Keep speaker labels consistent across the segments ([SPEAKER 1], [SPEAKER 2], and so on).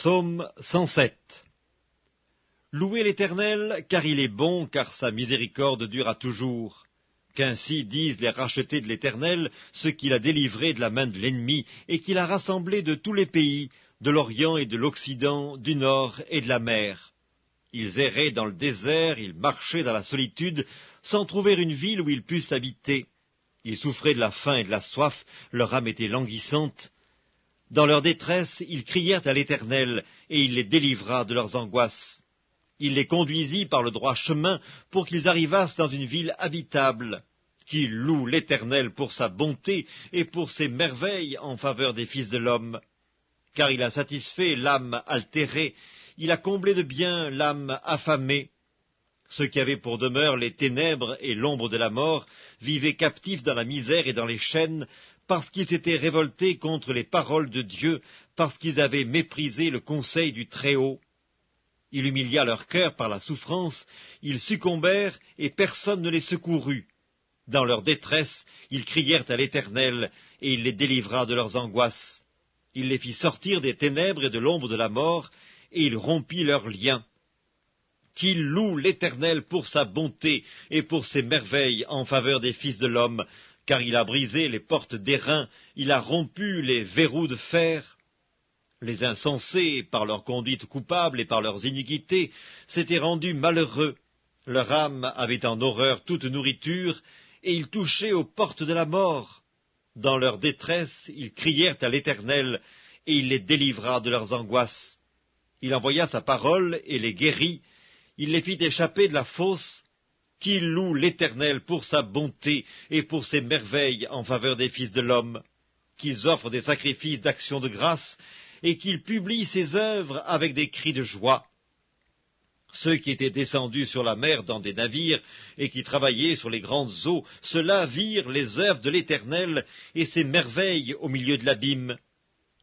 [SPEAKER 1] Psaume 107. Louez l'Éternel, car il est bon, car sa miséricorde dure à toujours. Qu'ainsi disent les rachetés de l'Éternel, ceux qu'il a délivrés de la main de l'ennemi, et qu'il a rassemblés de tous les pays, de l'Orient et de l'Occident, du Nord et de la mer. Ils erraient dans le désert, ils marchaient dans la solitude, sans trouver une ville où ils pussent habiter. Ils souffraient de la faim et de la soif, leur âme était languissante. Dans leur détresse, ils crièrent à l'Éternel, et il les délivra de leurs angoisses. Il les conduisit par le droit chemin pour qu'ils arrivassent dans une ville habitable. Qu'ils louent l'Éternel pour sa bonté et pour ses merveilles en faveur des fils de l'homme. Car il a satisfait l'âme altérée, il a comblé de bien l'âme affamée. Ceux qui avaient pour demeure les ténèbres et l'ombre de la mort vivaient captifs dans la misère et dans les chaînes, parce qu'ils s'étaient révoltés contre les paroles de Dieu, parce qu'ils avaient méprisé le conseil du Très-Haut. Il humilia leur cœur par la souffrance, ils succombèrent et personne ne les secourut. Dans leur détresse, ils crièrent à l'Éternel, et il les délivra de leurs angoisses. Il les fit sortir des ténèbres et de l'ombre de la mort, et il rompit leurs liens. Qu'il loue l'Éternel pour sa bonté et pour ses merveilles en faveur des fils de l'homme, car il a brisé les portes d'airain, il a rompu les verrous de fer. Les insensés, par leur conduite coupable et par leurs iniquités, s'étaient rendus malheureux. Leur âme avait en horreur toute nourriture, et ils touchaient aux portes de la mort. Dans leur détresse, ils crièrent à l'Éternel, et il les délivra de leurs angoisses. Il envoya sa parole et les guérit, il les fit échapper de la fosse. Qu'il loue l'Éternel pour sa bonté et pour ses merveilles en faveur des fils de l'homme, qu'ils offrent des sacrifices d'action de grâce, et qu'ils publient ses œuvres avec des cris de joie. Ceux qui étaient descendus sur la mer dans des navires, et qui travaillaient sur les grandes eaux, ceux-là virent les œuvres de l'Éternel et ses merveilles au milieu de l'abîme.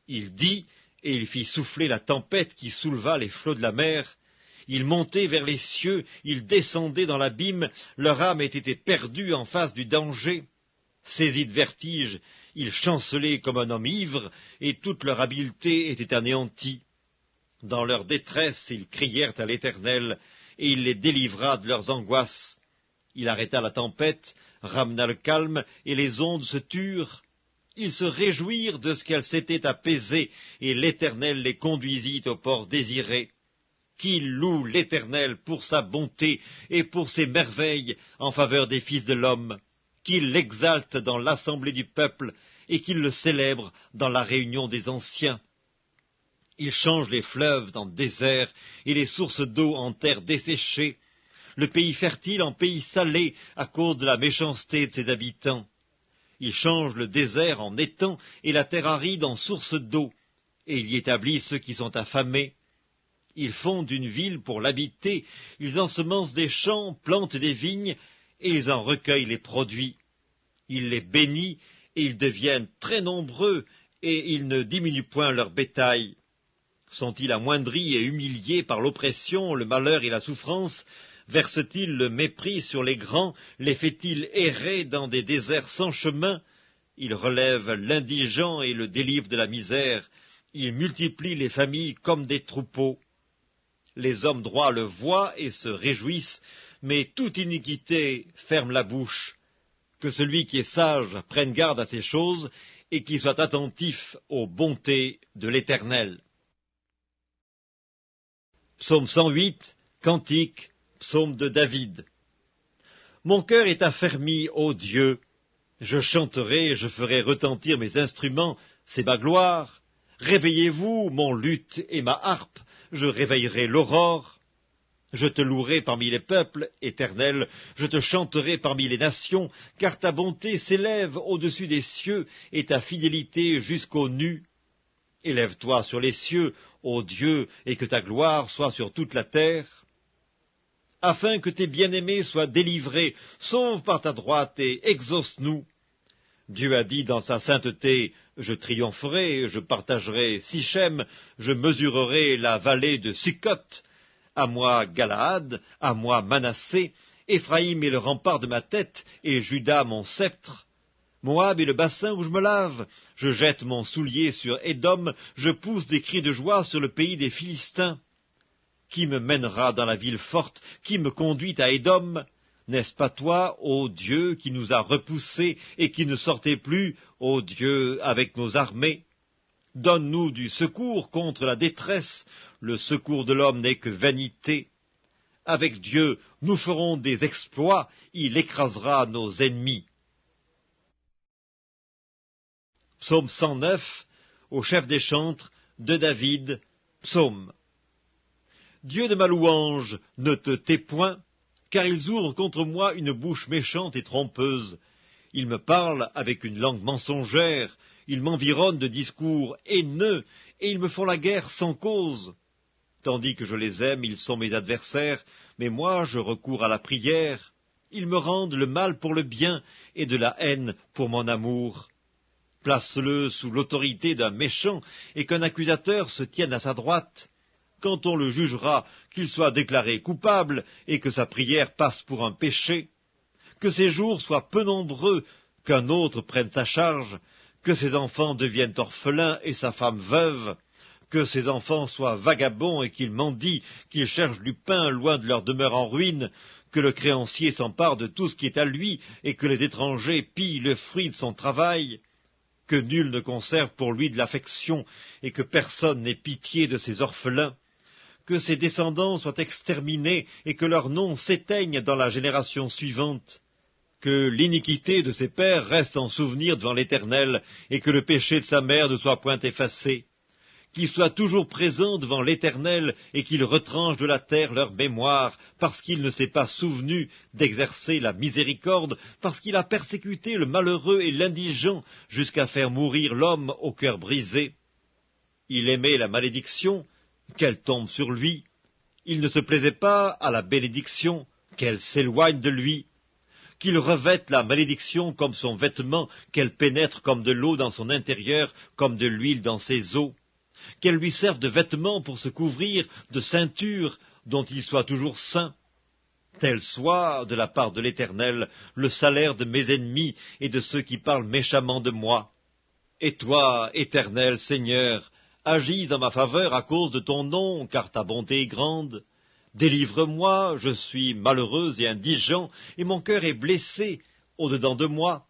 [SPEAKER 1] Il dit, et il fit souffler la tempête qui souleva les flots de la mer. Ils montaient vers les cieux, ils descendaient dans l'abîme, leur âme était perdue en face du danger. Saisis de vertige, ils chancelaient comme un homme ivre, et toute leur habileté était anéantie. Dans leur détresse, ils crièrent à l'Éternel, et il les délivra de leurs angoisses. Il arrêta la tempête, ramena le calme, et les ondes se turent. Ils se réjouirent de ce qu'elles s'étaient apaisées, et l'Éternel les conduisit au port désiré. Qu'il loue l'Éternel pour sa bonté et pour ses merveilles en faveur des fils de l'homme, qu'il l'exalte dans l'assemblée du peuple et qu'il le célèbre dans la réunion des anciens. Il change les fleuves en désert et les sources d'eau en terre desséchée, le pays fertile en pays salé à cause de la méchanceté de ses habitants. Il change le désert en étang et la terre aride en source d'eau, et il y établit ceux qui sont affamés. Ils fondent une ville pour l'habiter, ils ensemencent des champs, plantent des vignes, et ils en recueillent les produits. Il les bénit, et ils deviennent très nombreux, et ils ne diminuent point leur bétail. Sont-ils amoindris et humiliés par l'oppression, le malheur et la souffrance? Verse-t-il le mépris sur les grands? Les fait-il errer dans des déserts sans chemin? Il relève l'indigent et le délivre de la misère. Il multiplie les familles comme des troupeaux. Les hommes droits le voient et se réjouissent, mais toute iniquité ferme la bouche. Que celui qui est sage prenne garde à ces choses, et qu'il soit attentif aux bontés de l'Éternel. Psaume 108, Cantique, psaume de David. Mon cœur est affermi, ô Dieu. Je chanterai, je ferai retentir mes instruments, c'est ma gloire. Réveillez-vous, mon luth et ma harpe, je réveillerai l'aurore. Je te louerai parmi les peuples, Éternel, je te chanterai parmi les nations, car ta bonté s'élève au-dessus des cieux, et ta fidélité jusqu'aux nues. Élève-toi sur les cieux, ô Dieu, et que ta gloire soit sur toute la terre. Afin que tes bien-aimés soient délivrés, sauve par ta droite et exauce-nous. Dieu a dit dans sa sainteté, je triompherai, je partagerai Sichem, je mesurerai la vallée de Sukkot. À moi Galaad, à moi Manassé, Éphraïm est le rempart de ma tête, et Juda mon sceptre. Moab est le bassin où je me lave. Je jette mon soulier sur Édom, je pousse des cris de joie sur le pays des Philistins. Qui me mènera dans la ville forte? Qui me conduit à Édom? N'est-ce pas toi, ô Dieu, qui nous a repoussés et qui ne sortait plus, ô Dieu, avec nos armées? Donne-nous du secours contre la détresse. Le secours de l'homme n'est que vanité. Avec Dieu, nous ferons des exploits, il écrasera nos ennemis. Psaume 109, au chef des chantres, de David, psaume. Dieu de ma louange, ne te tais point, car ils ouvrent contre moi une bouche méchante et trompeuse. Ils me parlent avec une langue mensongère, ils m'environnent de discours haineux, et ils me font la guerre sans cause. Tandis que je les aime, ils sont mes adversaires, mais moi je recours à la prière. Ils me rendent le mal pour le bien, et de la haine pour mon amour. Place-le sous l'autorité d'un méchant, et qu'un accusateur se tienne à sa droite. Quand on le jugera, qu'il soit déclaré coupable, et que sa prière passe pour un péché. Que ses jours soient peu nombreux, qu'un autre prenne sa charge, que ses enfants deviennent orphelins et sa femme veuve, que ses enfants soient vagabonds et qu'ils mendient, qu'ils cherchent du pain loin de leur demeure en ruine, que le créancier s'empare de tout ce qui est à lui, et que les étrangers pillent le fruit de son travail, que nul ne conserve pour lui de l'affection, et que personne n'ait pitié de ses orphelins, que ses descendants soient exterminés, et que leurs noms s'éteignent dans la génération suivante, que l'iniquité de ses pères reste en souvenir devant l'Éternel, et que le péché de sa mère ne soit point effacé, qu'il soit toujours présent devant l'Éternel, et qu'il retranche de la terre leur mémoire, parce qu'il ne s'est pas souvenu d'exercer la miséricorde, parce qu'il a persécuté le malheureux et l'indigent, jusqu'à faire mourir l'homme au cœur brisé. Il aimait la malédiction, qu'elle tombe sur lui. Il ne se plaisait pas à la bénédiction, qu'elle s'éloigne de lui. Qu'il revête la malédiction comme son vêtement, qu'elle pénètre comme de l'eau dans son intérieur, comme de l'huile dans ses os. Qu'elle lui serve de vêtement pour se couvrir, de ceinture, dont il soit toujours saint. Tel soit, de la part de l'Éternel, le salaire de mes ennemis et de ceux qui parlent méchamment de moi. Et toi, Éternel Seigneur, agis en ma faveur à cause de ton nom, car ta bonté est grande. Délivre-moi, je suis malheureux et indigent, et mon cœur est blessé au-dedans de moi.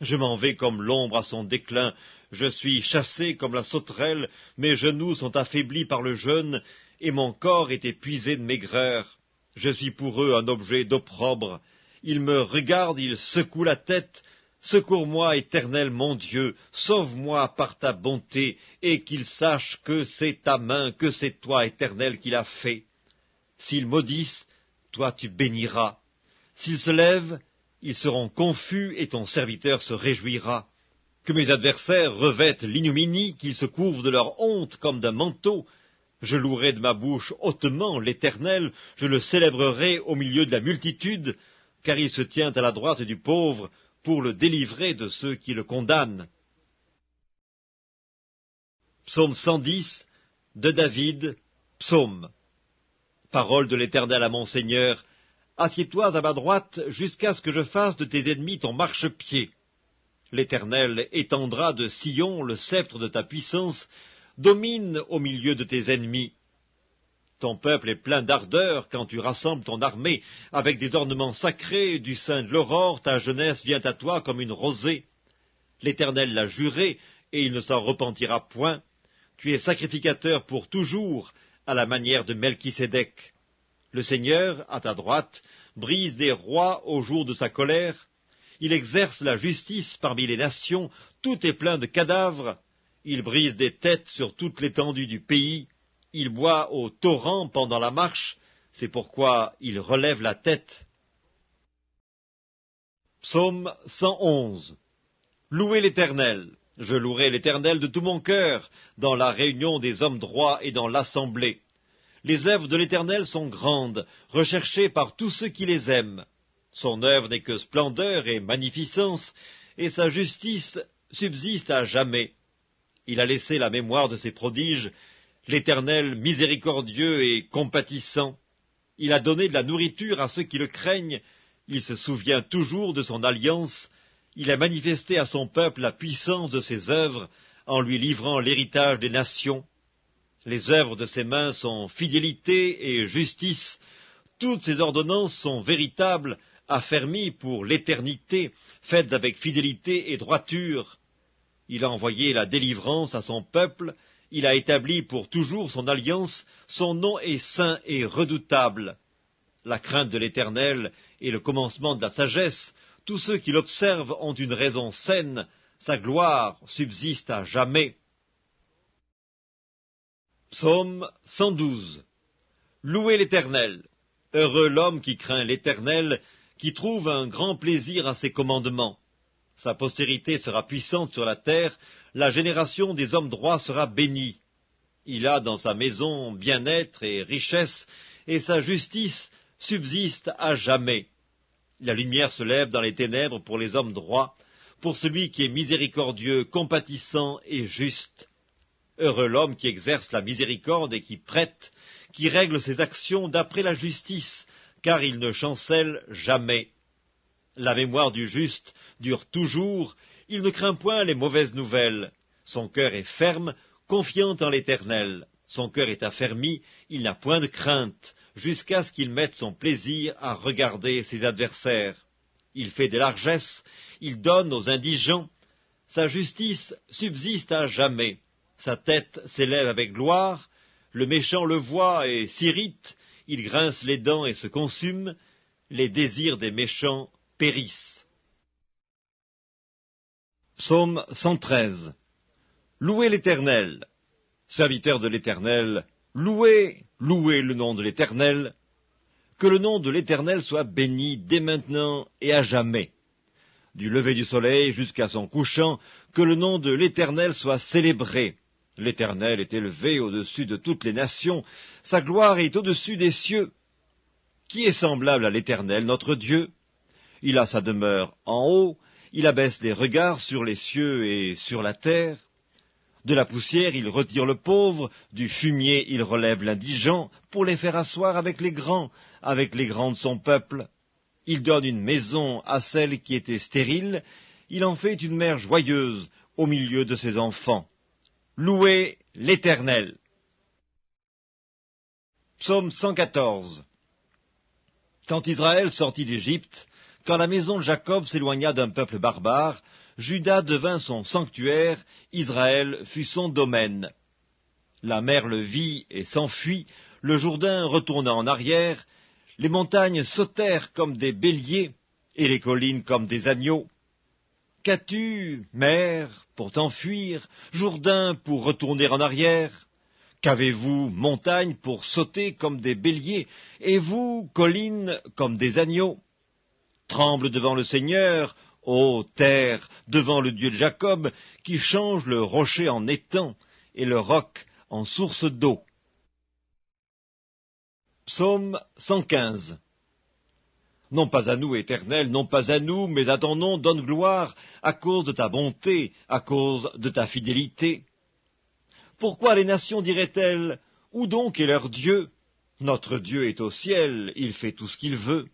[SPEAKER 1] Je m'en vais comme l'ombre à son déclin, je suis chassé comme la sauterelle, mes genoux sont affaiblis par le jeûne, et mon corps est épuisé de maigreur. Je suis pour eux un objet d'opprobre. Ils me regardent, ils secouent la tête. Secours-moi, Éternel mon Dieu, sauve-moi par ta bonté, et qu'ils sachent que c'est ta main, que c'est toi, Éternel, qui l'as fait. S'ils maudissent, toi tu béniras. S'ils se lèvent, ils seront confus, et ton serviteur se réjouira. Que mes adversaires revêtent l'ignominie, qu'ils se couvrent de leur honte comme d'un manteau. Je louerai de ma bouche hautement l'Éternel, je le célébrerai au milieu de la multitude, car il se tient à la droite du pauvre, pour le délivrer de ceux qui le condamnent. Psaume 110, de David, psaume. Parole de l'Éternel à mon Seigneur, assieds-toi à ma droite jusqu'à ce que je fasse de tes ennemis ton marchepied. L'Éternel étendra de Sion le sceptre de ta puissance, domine au milieu de tes ennemis. Ton peuple est plein d'ardeur quand tu rassembles ton armée, avec des ornements sacrés du sein de l'aurore, ta jeunesse vient à toi comme une rosée. L'Éternel l'a juré, et il ne s'en repentira point. Tu es sacrificateur pour toujours, à la manière de Melchisédek. Le Seigneur, à ta droite, brise des rois au jour de sa colère. Il exerce la justice parmi les nations, tout est plein de cadavres. Il brise des têtes sur toute l'étendue du pays. Il boit au torrent pendant la marche, c'est pourquoi il relève la tête. Psaume 111. Louez l'Éternel. Je louerai l'Éternel de tout mon cœur, dans la réunion des hommes droits et dans l'assemblée. Les œuvres de l'Éternel sont grandes, recherchées par tous ceux qui les aiment. Son œuvre n'est que splendeur et magnificence, et sa justice subsiste à jamais. Il a laissé la mémoire de ses prodiges, l'Éternel miséricordieux et compatissant. Il a donné de la nourriture à ceux qui le craignent, il se souvient toujours de son alliance, il a manifesté à son peuple la puissance de ses œuvres en lui livrant l'héritage des nations. Les œuvres de ses mains sont fidélité et justice. Toutes ses ordonnances sont véritables, affermies pour l'éternité, faites avec fidélité et droiture. Il a envoyé la délivrance à son peuple, il a établi pour toujours son alliance, son nom est saint et redoutable. La crainte de l'Éternel est le commencement de la sagesse, tous ceux qui l'observent ont une raison saine, sa gloire subsiste à jamais. Psaume 112. Louez l'Éternel. Heureux l'homme qui craint l'Éternel, qui trouve un grand plaisir à ses commandements. Sa postérité sera puissante sur la terre, la génération des hommes droits sera bénie. Il a dans sa maison bien-être et richesse, et sa justice subsiste à jamais. La lumière se lève dans les ténèbres pour les hommes droits, pour celui qui est miséricordieux, compatissant et juste. Heureux l'homme qui exerce la miséricorde et qui prête, qui règle ses actions d'après la justice, car il ne chancelle jamais. La mémoire du juste dure toujours, il ne craint point les mauvaises nouvelles. Son cœur est ferme, confiant en l'Éternel. Son cœur est affermi, il n'a point de crainte, jusqu'à ce qu'il mette son plaisir à regarder ses adversaires. Il fait des largesses, il donne aux indigents. Sa justice subsiste à jamais. Sa tête s'élève avec gloire. Le méchant le voit et s'irrite. Il grince les dents et se consume. Les désirs des méchants périssent. Psaume 113. Louez l'Éternel. Serviteurs de l'Éternel, louez, louez le nom de l'Éternel. Que le nom de l'Éternel soit béni dès maintenant et à jamais. Du lever du soleil jusqu'à son couchant, que le nom de l'Éternel soit célébré. L'Éternel est élevé au-dessus de toutes les nations, sa gloire est au-dessus des cieux. Qui est semblable à l'Éternel, notre Dieu? Il a sa demeure en haut, il abaisse les regards sur les cieux et sur la terre. De la poussière il retire le pauvre, du fumier il relève l'indigent, pour les faire asseoir avec les grands de son peuple. Il donne une maison à celle qui était stérile, il en fait une mère joyeuse au milieu de ses enfants. Louez l'Éternel. Psaume 114. Quand Israël sortit d'Égypte, quand la maison de Jacob s'éloigna d'un peuple barbare, Juda devint son sanctuaire, Israël fut son domaine. La mer le vit et s'enfuit, le Jourdain retourna en arrière, les montagnes sautèrent comme des béliers, et les collines comme des agneaux. Qu'as-tu, mer, pour t'enfuir, Jourdain pour retourner en arrière? Qu'avez-vous, montagne, pour sauter comme des béliers, et vous, collines, comme des agneaux? Tremble devant le Seigneur, ô terre, devant le Dieu de Jacob, qui change le rocher en étang et le roc en source d'eau. Psaume 115. Non pas à nous, Éternel, non pas à nous, mais à ton nom donne gloire, à cause de ta bonté, à cause de ta fidélité. Pourquoi les nations diraient-elles, où donc est leur Dieu? Notre Dieu est au ciel, il fait tout ce qu'il veut.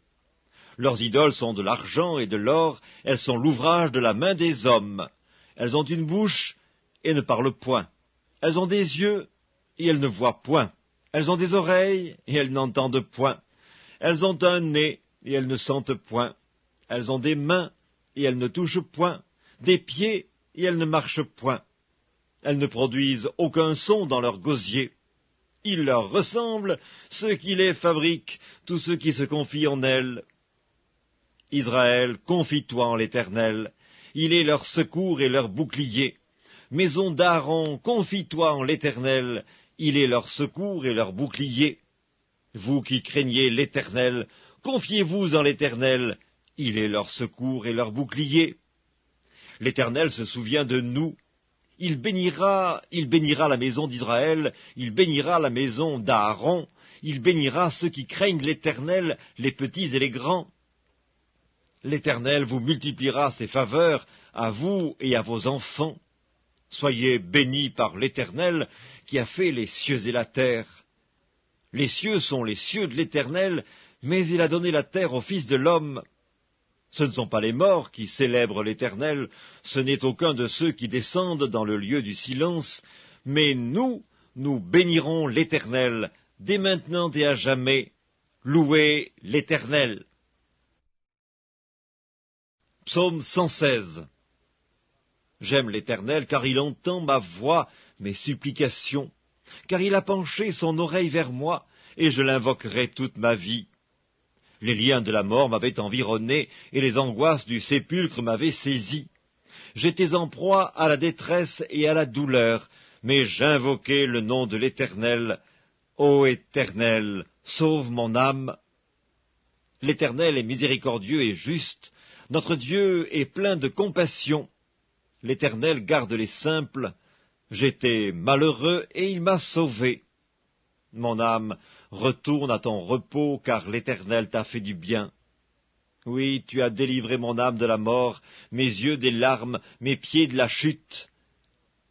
[SPEAKER 1] Leurs idoles sont de l'argent et de l'or, elles sont l'ouvrage de la main des hommes. Elles ont une bouche et ne parlent point. Elles ont des yeux et elles ne voient point. Elles ont des oreilles et elles n'entendent point. Elles ont un nez et elles ne sentent point. Elles ont des mains et elles ne touchent point. Des pieds et elles ne marchent point. Elles ne produisent aucun son dans leur gosier. Ils leur ressemblent, ceux qui les fabriquent, tous ceux qui se confient en elles. Israël, confie-toi en l'Éternel, il est leur secours et leur bouclier. Maison d'Aaron, confie-toi en l'Éternel, il est leur secours et leur bouclier. Vous qui craignez l'Éternel, confiez-vous en l'Éternel, il est leur secours et leur bouclier. L'Éternel se souvient de nous. Il bénira la maison d'Israël, il bénira la maison d'Aaron, il bénira ceux qui craignent l'Éternel, les petits et les grands. L'Éternel vous multipliera ses faveurs à vous et à vos enfants. Soyez bénis par l'Éternel qui a fait les cieux et la terre. Les cieux sont les cieux de l'Éternel, mais il a donné la terre au Fils de l'homme. Ce ne sont pas les morts qui célèbrent l'Éternel, ce n'est aucun de ceux qui descendent dans le lieu du silence, mais nous bénirons l'Éternel, dès maintenant et à jamais. Louez l'Éternel. Psaume 116. J'aime l'Éternel, car il entend ma voix, mes supplications, car il a penché son oreille vers moi, et je l'invoquerai toute ma vie. Les liens de la mort m'avaient environné, et les angoisses du sépulcre m'avaient saisi. J'étais en proie à la détresse et à la douleur, mais j'invoquai le nom de l'Éternel. Ô Éternel, sauve mon âme. L'Éternel est miséricordieux et juste, notre Dieu est plein de compassion. L'Éternel garde les simples. J'étais malheureux et il m'a sauvé. Mon âme, retourne à ton repos, car l'Éternel t'a fait du bien. Oui, tu as délivré mon âme de la mort, mes yeux des larmes, mes pieds de la chute.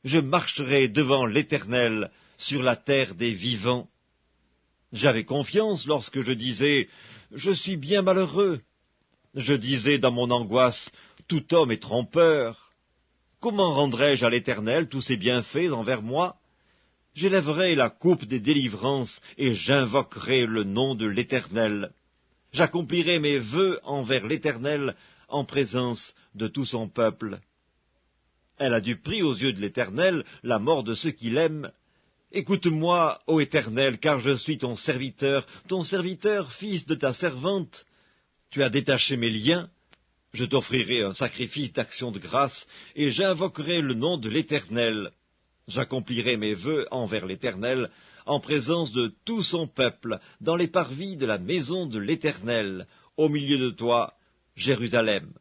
[SPEAKER 1] Je marcherai devant l'Éternel sur la terre des vivants. J'avais confiance lorsque je disais « Je suis bien malheureux ». Je disais dans mon angoisse « Tout homme est trompeur ». Comment rendrai-je à l'Éternel tous ses bienfaits envers moi? J'élèverai la coupe des délivrances et j'invoquerai le nom de l'Éternel. J'accomplirai mes vœux envers l'Éternel en présence de tout son peuple. Elle a du prix aux yeux de l'Éternel, la mort de ceux qui l'aiment. Écoute-moi, ô Éternel, car je suis ton serviteur, fils de ta servante. Tu as détaché mes liens. Je t'offrirai un sacrifice d'action de grâce, et j'invoquerai le nom de l'Éternel. J'accomplirai mes vœux envers l'Éternel, en présence de tout son peuple, dans les parvis de la maison de l'Éternel, au milieu de toi, Jérusalem.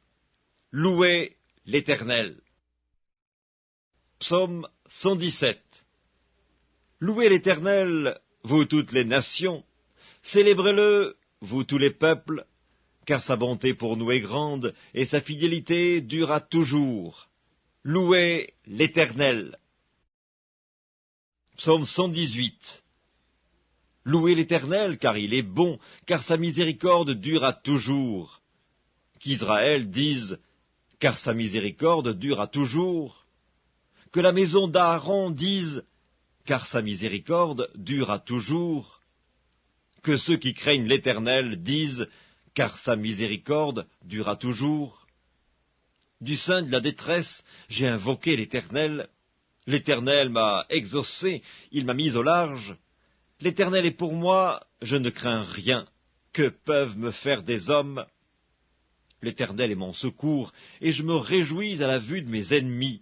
[SPEAKER 1] Louez l'Éternel. Psaume 117. Louez l'Éternel, vous toutes les nations, célébrez-le, vous tous les peuples, car sa bonté pour nous est grande, et sa fidélité dure à toujours. Louez l'Éternel. Psaume 118. Louez l'Éternel, car il est bon, car sa miséricorde dure à toujours. Qu'Israël dise, car sa miséricorde dure à toujours. Que la maison d'Aaron dise, car sa miséricorde dure à toujours. Que ceux qui craignent l'Éternel disent, car sa miséricorde dure à toujours. Du sein de la détresse, j'ai invoqué l'Éternel. L'Éternel m'a exaucé, il m'a mis au large. L'Éternel est pour moi, je ne crains rien. Que peuvent me faire des hommes? L'Éternel est mon secours, et je me réjouis à la vue de mes ennemis.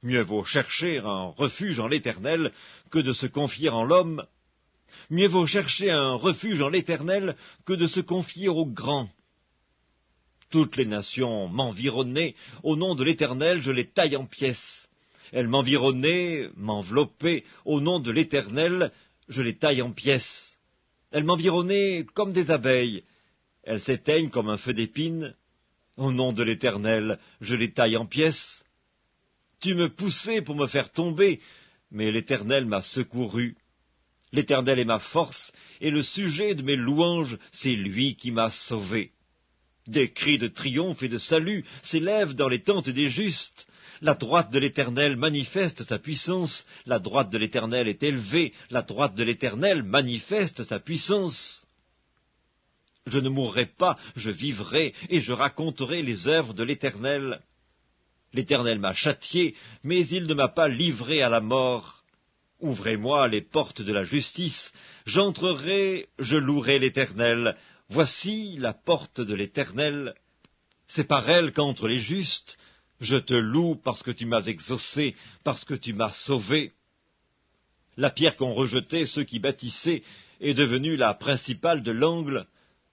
[SPEAKER 1] Mieux vaut chercher un refuge en l'Éternel que de se confier en l'homme. Mieux vaut chercher un refuge en l'Éternel que de se confier aux grands. Toutes les nations m'environnaient, au nom de l'Éternel je les taille en pièces. Elles m'environnaient, m'enveloppaient, au nom de l'Éternel, je les taille en pièces. Elles m'environnaient comme des abeilles, elles s'éteignent comme un feu d'épine. Au nom de l'Éternel, je les taille en pièces. Tu me poussais pour me faire tomber, mais l'Éternel m'a secouru. L'Éternel est ma force, et le sujet de mes louanges, c'est lui qui m'a sauvé. Des cris de triomphe et de salut s'élèvent dans les tentes des justes. La droite de l'Éternel manifeste sa puissance, la droite de l'Éternel est élevée, la droite de l'Éternel manifeste sa puissance. Je ne mourrai pas, je vivrai, et je raconterai les œuvres de l'Éternel. L'Éternel m'a châtié, mais il ne m'a pas livré à la mort. Ouvrez-moi les portes de la justice, j'entrerai, je louerai l'Éternel. Voici la porte de l'Éternel. C'est par elle qu'entrent les justes. Je te loue parce que tu m'as exaucé, parce que tu m'as sauvé. La pierre qu'ont rejetée ceux qui bâtissaient est devenue la principale de l'angle.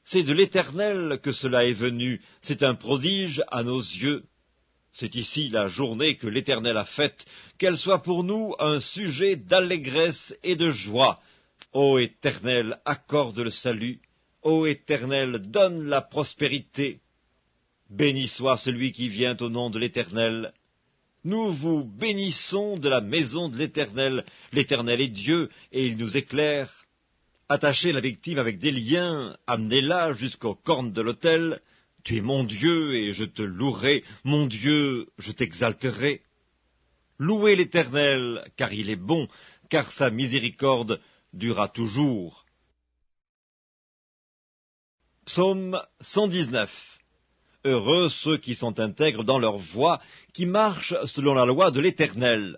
[SPEAKER 1] C'est de l'Éternel que cela est venu, c'est un prodige à nos yeux. C'est ici la journée que l'Éternel a faite, qu'elle soit pour nous un sujet d'allégresse et de joie. Ô Éternel, accorde le salut. Ô Éternel, donne la prospérité. Béni soit celui qui vient au nom de l'Éternel. Nous vous bénissons de la maison de l'Éternel. L'Éternel est Dieu, et il nous éclaire. Attachez la victime avec des liens, amenez-la jusqu'aux cornes de l'autel. Tu es mon Dieu, et je te louerai, mon Dieu, je t'exalterai. Louez l'Éternel, car il est bon, car sa miséricorde durera toujours. Psaume 119. Heureux ceux qui sont intègres dans leur voie, qui marchent selon la loi de l'Éternel.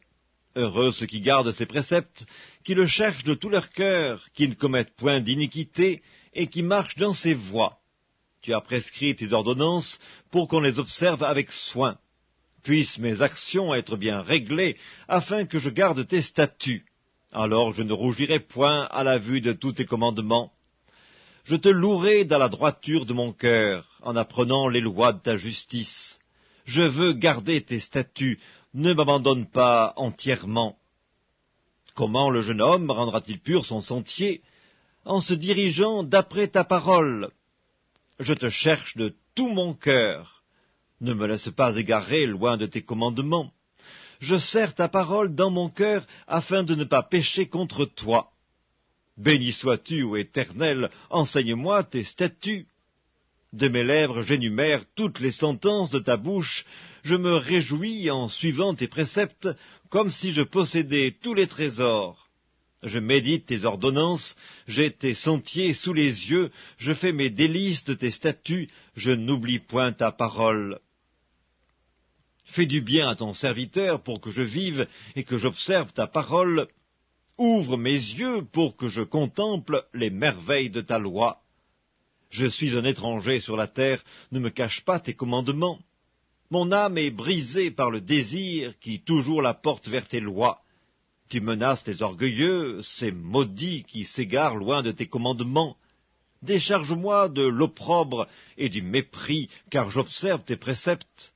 [SPEAKER 1] Heureux ceux qui gardent ses préceptes, qui le cherchent de tout leur cœur, qui ne commettent point d'iniquité, et qui marchent dans ses voies. Tu as prescrit tes ordonnances pour qu'on les observe avec soin. Puissent mes actions être bien réglées, afin que je garde tes statuts. Alors je ne rougirai point à la vue de tous tes commandements. Je te louerai dans la droiture de mon cœur, en apprenant les lois de ta justice. Je veux garder tes statuts, ne m'abandonne pas entièrement. Comment le jeune homme rendra-t-il pur son sentier? En se dirigeant d'après ta parole. Je te cherche de tout mon cœur. Ne me laisse pas égarer loin de tes commandements. Je serre ta parole dans mon cœur afin de ne pas pécher contre toi. Béni sois-tu, ô Éternel, enseigne-moi tes statuts. De mes lèvres j'énumère toutes les sentences de ta bouche. Je me réjouis en suivant tes préceptes, comme si je possédais tous les trésors. Je médite tes ordonnances, j'ai tes sentiers sous les yeux, je fais mes délices de tes statuts, je n'oublie point ta parole. Fais du bien à ton serviteur pour que je vive et que j'observe ta parole. Ouvre mes yeux pour que je contemple les merveilles de ta loi. Je suis un étranger sur la terre, ne me cache pas tes commandements. Mon âme est brisée par le désir qui toujours la porte vers tes lois. Tu menaces les orgueilleux, ces maudits qui s'égarent loin de tes commandements. Décharge-moi de l'opprobre et du mépris, car j'observe tes préceptes.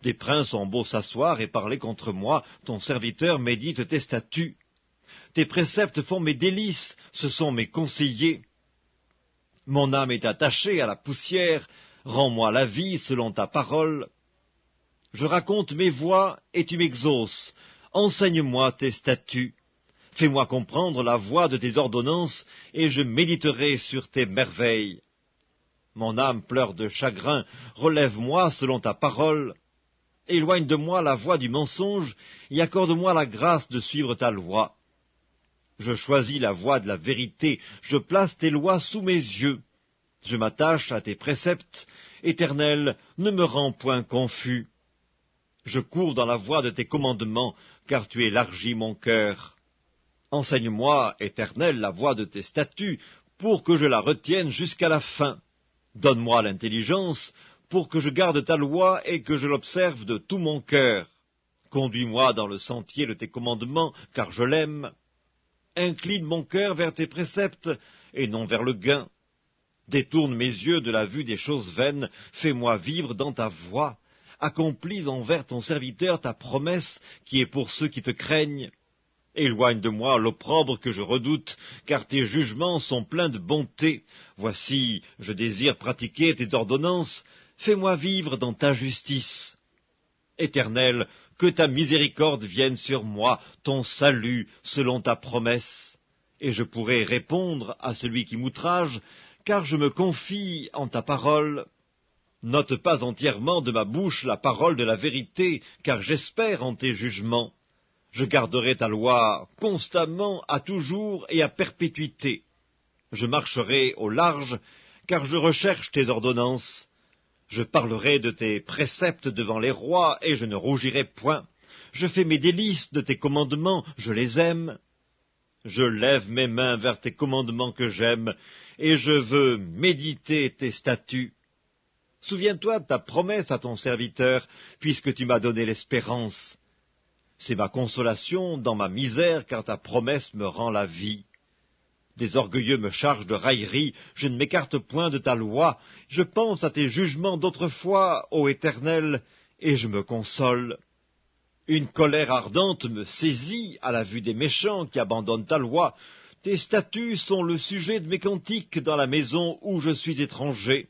[SPEAKER 1] Des princes ont beau s'asseoir et parler contre moi, ton serviteur médite tes statuts. Tes préceptes font mes délices, ce sont mes conseillers. Mon âme est attachée à la poussière, rends-moi la vie selon ta parole. Je raconte mes voies et tu m'exauces. Enseigne-moi tes statuts. Fais-moi comprendre la voie de tes ordonnances, et je méditerai sur tes merveilles. Mon âme pleure de chagrin, relève-moi selon ta parole. Éloigne de moi la voie du mensonge, et accorde-moi la grâce de suivre ta loi. Je choisis la voie de la vérité, je place tes lois sous mes yeux. Je m'attache à tes préceptes, Éternel, ne me rends point confus. Je cours dans la voie de tes commandements, car tu élargis mon cœur. Enseigne-moi, Éternel, la voie de tes statuts, pour que je la retienne jusqu'à la fin. Donne-moi l'intelligence, pour que je garde ta loi et que je l'observe de tout mon cœur. Conduis-moi dans le sentier de tes commandements, car je l'aime. Incline mon cœur vers tes préceptes, et non vers le gain. Détourne mes yeux de la vue des choses vaines, fais-moi vivre dans ta voie. Accomplis envers ton serviteur ta promesse, qui est pour ceux qui te craignent. Éloigne de moi l'opprobre que je redoute, car tes jugements sont pleins de bonté. Voici, je désire pratiquer tes ordonnances, fais-moi vivre dans ta justice. Éternel, que ta miséricorde vienne sur moi, ton salut, selon ta promesse. Et je pourrai répondre à celui qui m'outrage, car je me confie en ta parole. N'ôte pas entièrement de ma bouche la parole de la vérité, car j'espère en tes jugements. Je garderai ta loi constamment, à toujours et à perpétuité. Je marcherai au large, car je recherche tes ordonnances. Je parlerai de tes préceptes devant les rois, et je ne rougirai point. Je fais mes délices de tes commandements, je les aime. Je lève mes mains vers tes commandements que j'aime, et je veux méditer tes statuts. Souviens-toi de ta promesse à ton serviteur, puisque tu m'as donné l'espérance. C'est ma consolation dans ma misère, car ta promesse me rend la vie. Des orgueilleux me chargent de railleries, je ne m'écarte point de ta loi. Je pense à tes jugements d'autrefois, ô Éternel, et je me console. Une colère ardente me saisit à la vue des méchants qui abandonnent ta loi. Tes statuts sont le sujet de mes cantiques dans la maison où je suis étranger.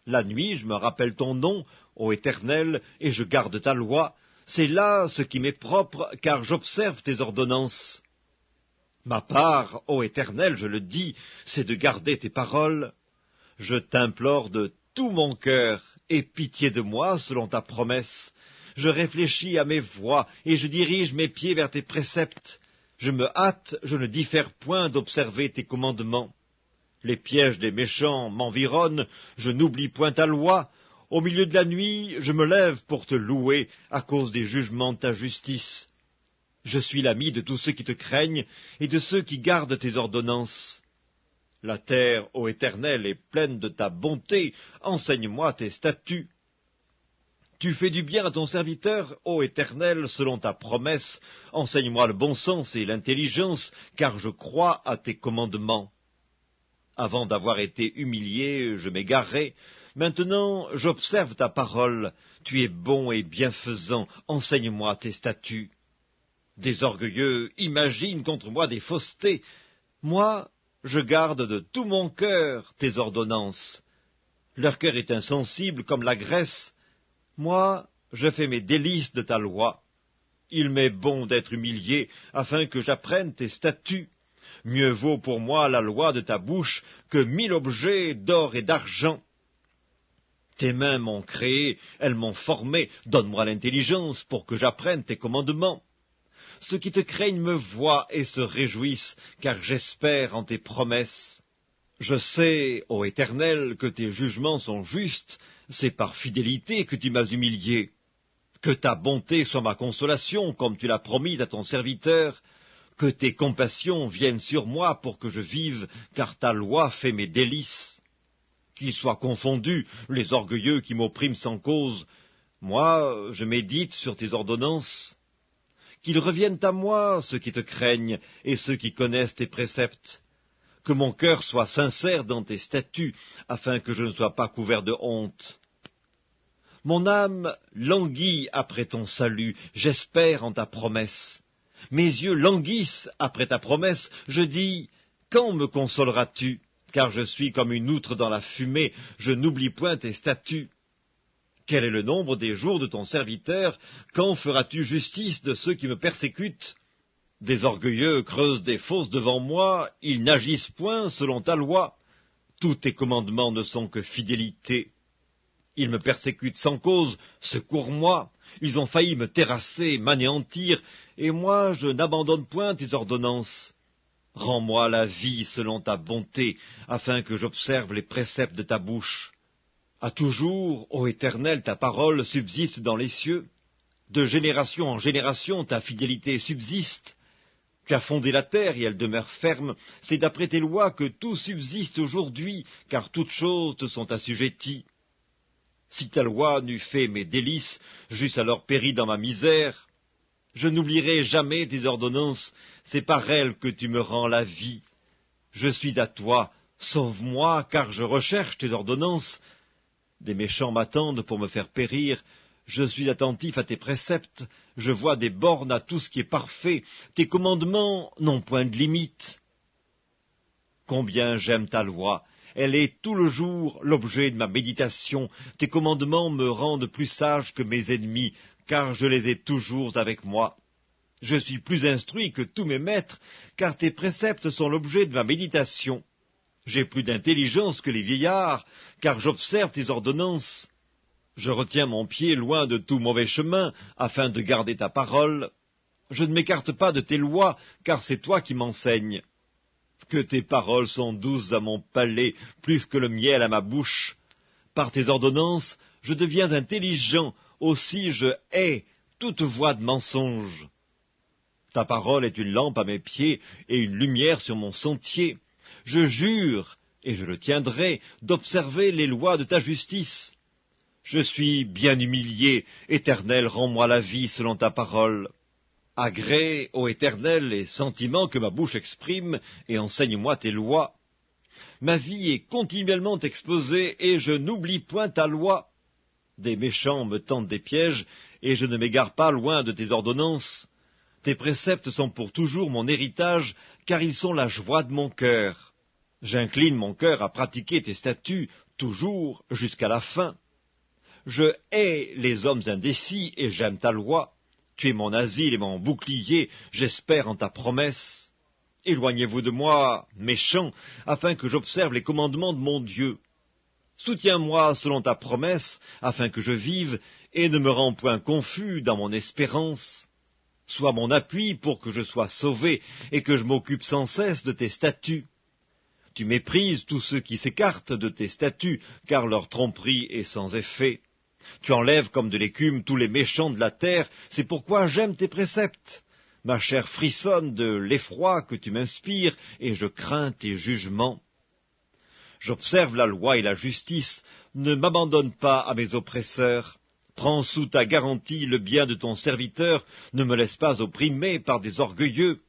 [SPEAKER 1] La nuit, je me rappelle ton nom, ô Éternel, et je garde ta loi. C'est là ce qui m'est propre, car j'observe tes ordonnances. Ma part, ô Éternel, je le dis, c'est de garder tes paroles. Je t'implore de tout mon cœur. Aie pitié de moi selon ta promesse. Je réfléchis à mes voies, et je dirige mes pieds vers tes préceptes. Je me hâte, je ne diffère point d'observer tes commandements. Les pièges des méchants m'environnent, je n'oublie point ta loi. Au milieu de la nuit, je me lève pour te louer à cause des jugements de ta justice. Je suis l'ami de tous ceux qui te craignent et de ceux qui gardent tes ordonnances. La terre, ô Éternel, est pleine de ta bonté, enseigne-moi tes statuts. Tu fais du bien à ton serviteur, ô Éternel, selon ta promesse, enseigne-moi le bon sens et l'intelligence, car je crois à tes commandements. Avant d'avoir été humilié, je m'égarais. Maintenant, j'observe ta parole. Tu es bon et bienfaisant. Enseigne-moi tes statuts. Des orgueilleux imaginent contre moi des faussetés. Moi, je garde de tout mon cœur tes ordonnances. Leur cœur est insensible comme la graisse. Moi, je fais mes délices de ta loi. Il m'est bon d'être humilié, afin que j'apprenne tes statuts. Mieux vaut pour moi la loi de ta bouche que 1000 objets d'or et d'argent. Tes mains m'ont créé, elles m'ont formé, donne-moi l'intelligence pour que j'apprenne tes commandements. Ceux qui te craignent me voient et se réjouissent, car j'espère en tes promesses. Je sais, ô Éternel, que tes jugements sont justes, c'est par fidélité que tu m'as humilié. Que ta bonté soit ma consolation, comme tu l'as promis à ton serviteur. Que tes compassions viennent sur moi pour que je vive, car ta loi fait mes délices. Qu'ils soient confondus les orgueilleux qui m'oppriment sans cause. Moi, je médite sur tes ordonnances. Qu'ils reviennent à moi, ceux qui te craignent, et ceux qui connaissent tes préceptes. Que mon cœur soit sincère dans tes statuts, afin que je ne sois pas couvert de honte. Mon âme languit après ton salut, j'espère en ta promesse. Mes yeux languissent après ta promesse, je dis, quand me consoleras-tu? Car je suis comme une outre dans la fumée, je n'oublie point tes statuts. Quel est le nombre des jours de ton serviteur? Quand feras-tu justice de ceux qui me persécutent? Des orgueilleux creusent des fosses devant moi, ils n'agissent point selon ta loi. Tous tes commandements ne sont que fidélité. Ils me persécutent sans cause, secours-moi. Ils ont failli me terrasser, m'anéantir, et moi je n'abandonne point tes ordonnances. Rends-moi la vie selon ta bonté, afin que j'observe les préceptes de ta bouche. À toujours, ô Éternel, ta parole subsiste dans les cieux. De génération en génération, ta fidélité subsiste. Tu as fondé la terre et elle demeure ferme. C'est d'après tes lois que tout subsiste aujourd'hui, car toutes choses te sont assujetties. Si ta loi n'eût fait mes délices, j'eusse alors péri dans ma misère. Je n'oublierai jamais tes ordonnances, c'est par elles que tu me rends la vie. Je suis à toi, sauve-moi, car je recherche tes ordonnances. Des méchants m'attendent pour me faire périr. Je suis attentif à tes préceptes, je vois des bornes à tout ce qui est parfait. Tes commandements n'ont point de limite. Combien j'aime ta loi! Elle est tout le jour l'objet de ma méditation. Tes commandements me rendent plus sage que mes ennemis, car je les ai toujours avec moi. Je suis plus instruit que tous mes maîtres, car tes préceptes sont l'objet de ma méditation. J'ai plus d'intelligence que les vieillards, car j'observe tes ordonnances. Je retiens mon pied loin de tout mauvais chemin, afin de garder ta parole. Je ne m'écarte pas de tes lois, car c'est toi qui m'enseignes. Que tes paroles sont douces à mon palais, plus que le miel à ma bouche. Par tes ordonnances, je deviens intelligent, aussi je hais toute voie de mensonge. Ta parole est une lampe à mes pieds et une lumière sur mon sentier. Je jure, et je le tiendrai, d'observer les lois de ta justice. Je suis bien humilié, Éternel, rends-moi la vie selon ta parole. Agrée, ô Éternel, les sentiments que ma bouche exprime, et enseigne-moi tes lois. Ma vie est continuellement exposée, et je n'oublie point ta loi. Des méchants me tendent des pièges, et je ne m'égare pas loin de tes ordonnances. Tes préceptes sont pour toujours mon héritage, car ils sont la joie de mon cœur. J'incline mon cœur à pratiquer tes statuts, toujours jusqu'à la fin. Je hais les hommes indécis, et j'aime ta loi. Tu es mon asile et mon bouclier, j'espère en ta promesse. Éloignez-vous de moi, méchants, afin que j'observe les commandements de mon Dieu. Soutiens-moi selon ta promesse, afin que je vive, et ne me rends point confus dans mon espérance. Sois mon appui pour que je sois sauvé, et que je m'occupe sans cesse de tes statuts. Tu méprises tous ceux qui s'écartent de tes statuts, car leur tromperie est sans effet. Tu enlèves comme de l'écume tous les méchants de la terre, c'est pourquoi j'aime tes préceptes. Ma chair frissonne de l'effroi que tu m'inspires, et je crains tes jugements. J'observe la loi et la justice, ne m'abandonne pas à mes oppresseurs. Prends sous ta garantie le bien de ton serviteur, ne me laisse pas opprimer par des orgueilleux.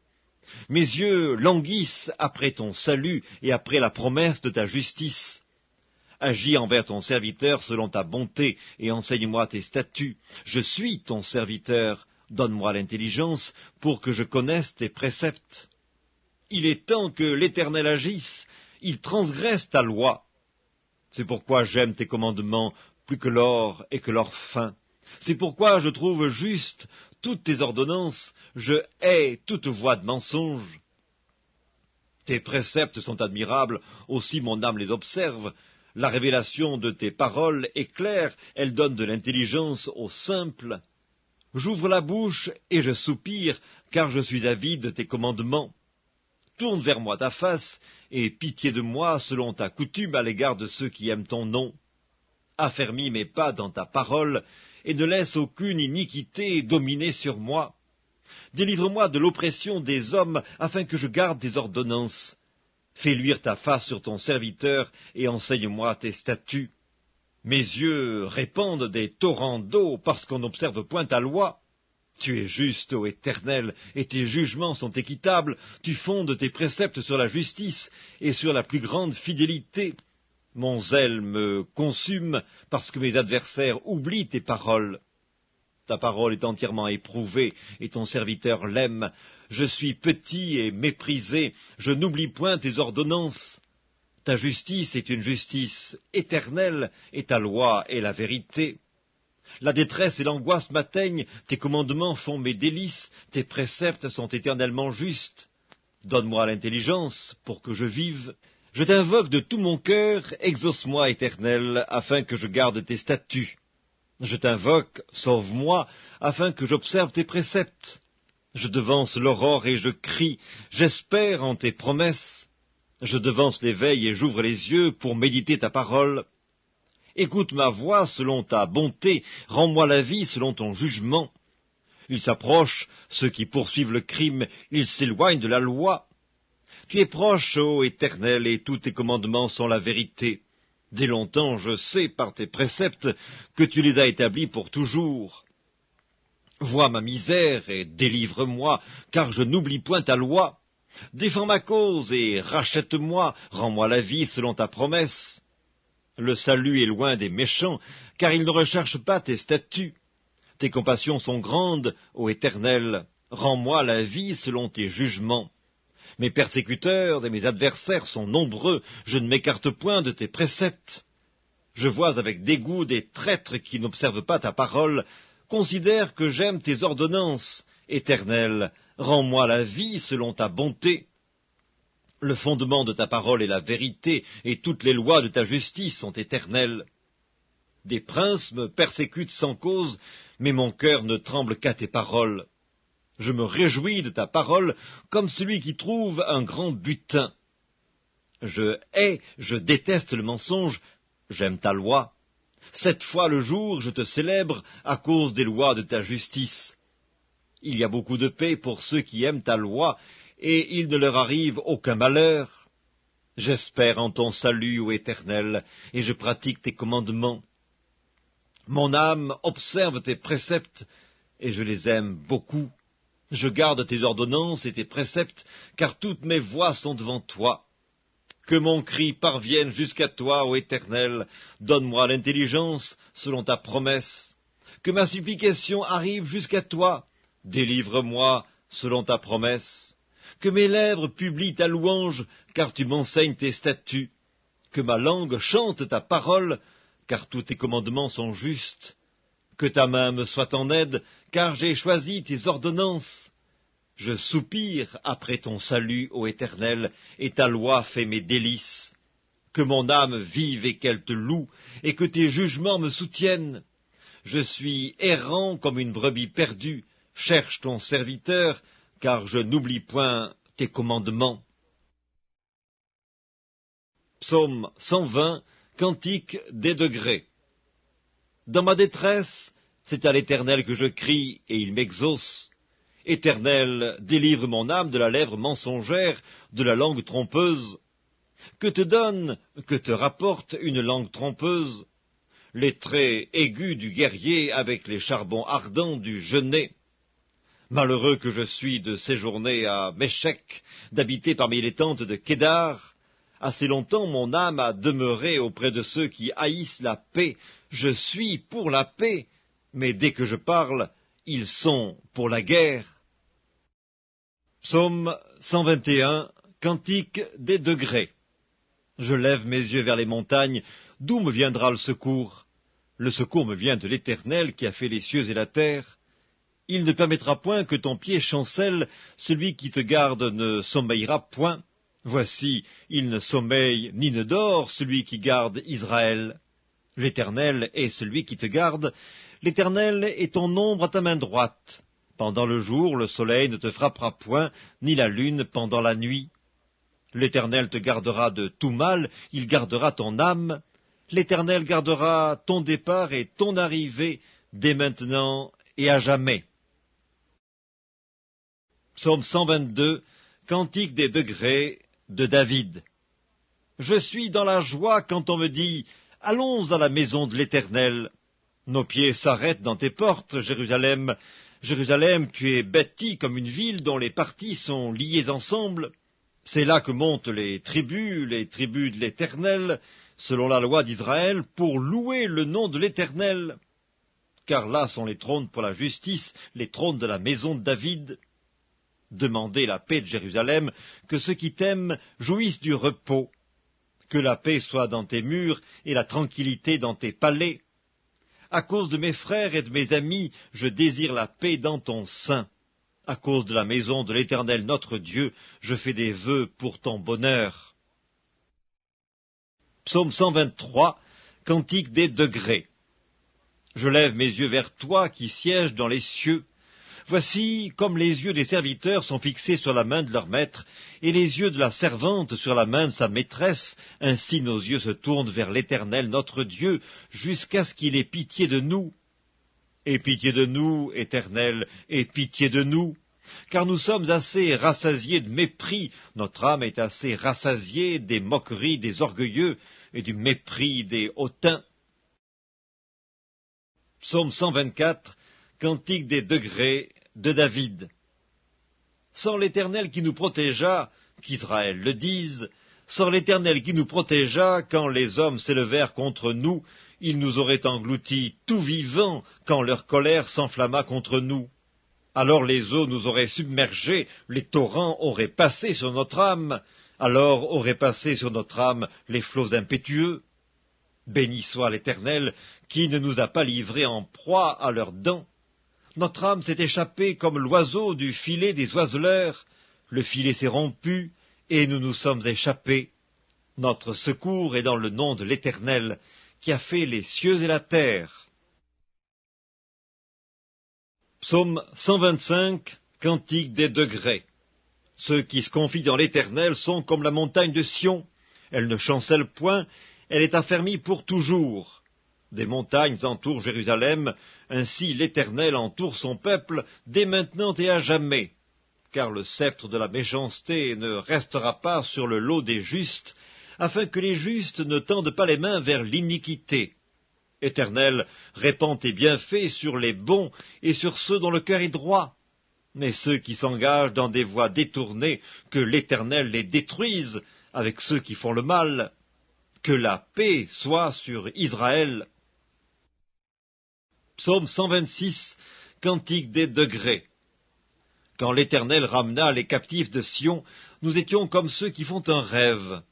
[SPEAKER 1] Mes yeux languissent après ton salut et après la promesse de ta justice. Agis envers ton serviteur selon ta bonté et enseigne-moi tes statuts. Je suis ton serviteur, donne-moi l'intelligence pour que je connaisse tes préceptes. Il est temps que l'Éternel agisse, il transgresse ta loi. C'est pourquoi j'aime tes commandements plus que l'or et que l'or fin. C'est pourquoi je trouve juste toutes tes ordonnances, je hais toute voie de mensonge. Tes préceptes sont admirables, aussi mon âme les observe. La révélation de tes paroles est claire, elle donne de l'intelligence aux simples. J'ouvre la bouche et je soupire, car je suis avide de tes commandements. Tourne vers moi ta face, et pitié de moi selon ta coutume à l'égard de ceux qui aiment ton nom. Affermis mes pas dans ta parole, et ne laisse aucune iniquité dominer sur moi. Délivre-moi de l'oppression des hommes, afin que je garde tes ordonnances. Fais luire ta face sur ton serviteur, et enseigne-moi tes statuts. Mes yeux répandent des torrents d'eau, parce qu'on n'observe point ta loi. Tu es juste, ô Éternel, et tes jugements sont équitables. Tu fondes tes préceptes sur la justice, et sur la plus grande fidélité. Mon zèle me consume, parce que mes adversaires oublient tes paroles. Ta parole est entièrement éprouvée, et ton serviteur l'aime. Je suis petit et méprisé, je n'oublie point tes ordonnances. Ta justice est une justice éternelle, et ta loi est la vérité. La détresse et l'angoisse m'atteignent, tes commandements font mes délices, tes préceptes sont éternellement justes. Donne-moi l'intelligence pour que je vive. Je t'invoque de tout mon cœur, exauce-moi, Éternel, afin que je garde tes statuts. Je t'invoque, sauve-moi, afin que j'observe tes préceptes. Je devance l'aurore et je crie, j'espère en tes promesses. Je devance l'éveil et j'ouvre les yeux pour méditer ta parole. Écoute ma voix selon ta bonté, rends-moi la vie selon ton jugement. Ils s'approchent, ceux qui poursuivent le crime, ils s'éloignent de la loi. Tu es proche, ô Éternel, et tous tes commandements sont la vérité. Dès longtemps, je sais par tes préceptes que tu les as établis pour toujours. Vois ma misère et délivre-moi, car je n'oublie point ta loi. Défends ma cause et rachète-moi, rends-moi la vie selon ta promesse. Le salut est loin des méchants, car ils ne recherchent pas tes statuts. Tes compassions sont grandes, ô Éternel, rends-moi la vie selon tes jugements. Mes persécuteurs et mes adversaires sont nombreux, je ne m'écarte point de tes préceptes. Je vois avec dégoût des traîtres qui n'observent pas ta parole. Considère que j'aime tes ordonnances. Éternel, rends-moi la vie selon ta bonté. Le fondement de ta parole est la vérité, et toutes les lois de ta justice sont éternelles. Des princes me persécutent sans cause, mais mon cœur ne tremble qu'à tes paroles. Je me réjouis de ta parole comme celui qui trouve un grand butin. Je déteste le mensonge, j'aime ta loi. 7 fois le jour je te célèbre à cause des lois de ta justice. Il y a beaucoup de paix pour ceux qui aiment ta loi, et il ne leur arrive aucun malheur. J'espère en ton salut, ô Éternel, et je pratique tes commandements. Mon âme observe tes préceptes, et je les aime beaucoup. Je garde tes ordonnances et tes préceptes, car toutes mes voies sont devant toi. Que mon cri parvienne jusqu'à toi, ô Éternel, donne-moi l'intelligence selon ta promesse. Que ma supplication arrive jusqu'à toi, délivre-moi selon ta promesse. Que mes lèvres publient ta louange, car tu m'enseignes tes statuts. Que ma langue chante ta parole, car tous tes commandements sont justes. Que ta main me soit en aide, car j'ai choisi tes ordonnances. Je soupire après ton salut, ô Éternel, et ta loi fait mes délices. Que mon âme vive et qu'elle te loue, et que tes jugements me soutiennent. Je suis errant comme une brebis perdue, cherche ton serviteur, car je n'oublie point tes commandements. Psaume 120, Cantique des degrés. Dans ma détresse, c'est à l'Éternel que je crie, et il m'exauce. Éternel, délivre mon âme de la lèvre mensongère, de la langue trompeuse. Que te donne, que te rapporte une langue trompeuse? Les traits aigus du guerrier avec les charbons ardents du genêt. Malheureux que je suis de séjourner à Méchec, d'habiter parmi les tentes de Kédar. Assez longtemps mon âme a demeuré auprès de ceux qui haïssent la paix. Je suis pour la paix, mais dès que je parle, ils sont pour la guerre. Psaume 121, Cantique des degrés. Je lève mes yeux vers les montagnes, d'où me viendra le secours? Le secours me vient de l'Éternel qui a fait les cieux et la terre. Il ne permettra point que ton pied chancelle, celui qui te garde ne sommeillera point. Voici, il ne sommeille ni ne dort, celui qui garde Israël. L'Éternel est celui qui te garde, l'Éternel est ton ombre à ta main droite. Pendant le jour, le soleil ne te frappera point, ni la lune pendant la nuit. L'Éternel te gardera de tout mal, il gardera ton âme. L'Éternel gardera ton départ et ton arrivée, dès maintenant et à jamais. Psaume 122, Cantique des degrés de David. Je suis dans la joie quand on me dit « Allons à la maison de l'Éternel ». Nos pieds s'arrêtent dans tes portes, Jérusalem. Jérusalem, tu es bâtie comme une ville dont les parties sont liées ensemble. C'est là que montent les tribus de l'Éternel, selon la loi d'Israël, pour louer le nom de l'Éternel. Car là sont les trônes pour la justice, les trônes de la maison de David. Demandez la paix de Jérusalem, que ceux qui t'aiment jouissent du repos. Que la paix soit dans tes murs et la tranquillité dans tes palais. À cause de mes frères et de mes amis, je désire la paix dans ton sein. À cause de la maison de l'Éternel notre Dieu, je fais des vœux pour ton bonheur. Psaume 123, Cantique des degrés. Je lève mes yeux vers toi qui sièges dans les cieux. Voici comme les yeux des serviteurs sont fixés sur la main de leur maître, et les yeux de la servante sur la main de sa maîtresse, ainsi nos yeux se tournent vers l'Éternel notre Dieu, jusqu'à ce qu'il ait pitié de nous. Aie pitié de nous, Éternel, aie pitié de nous, car nous sommes assez rassasiés de mépris, notre âme est assez rassasiée des moqueries des orgueilleux et du mépris des hautains. Psaume 124, Cantique des degrés de David. Sans l'Éternel qui nous protégea, qu'Israël le dise, sans l'Éternel qui nous protégea, quand les hommes s'élevèrent contre nous, ils nous auraient engloutis tout vivants quand leur colère s'enflamma contre nous. Alors les eaux nous auraient submergés, les torrents auraient passé sur notre âme, alors auraient passé sur notre âme les flots impétueux. Béni soit l'Éternel, qui ne nous a pas livrés en proie à leurs dents. Notre âme s'est échappée comme l'oiseau du filet des oiseleurs, le filet s'est rompu, et nous nous sommes échappés. Notre secours est dans le nom de l'Éternel, qui a fait les cieux et la terre. Psaume 125, Cantique des degrés. Ceux qui se confient dans l'Éternel sont comme la montagne de Sion. Elle ne chancelle point, elle est affermie pour toujours. Des montagnes entourent Jérusalem, ainsi l'Éternel entoure son peuple, dès maintenant et à jamais. Car le sceptre de la méchanceté ne restera pas sur le lot des justes, afin que les justes ne tendent pas les mains vers l'iniquité. Éternel, répands tes bienfaits sur les bons et sur ceux dont le cœur est droit. Mais ceux qui s'engagent dans des voies détournées, que l'Éternel les détruise avec ceux qui font le mal. Que la paix soit sur Israël. Psaume 126, Cantique des degrés. Quand l'Éternel ramena les captifs de Sion, nous étions comme ceux qui font un rêve.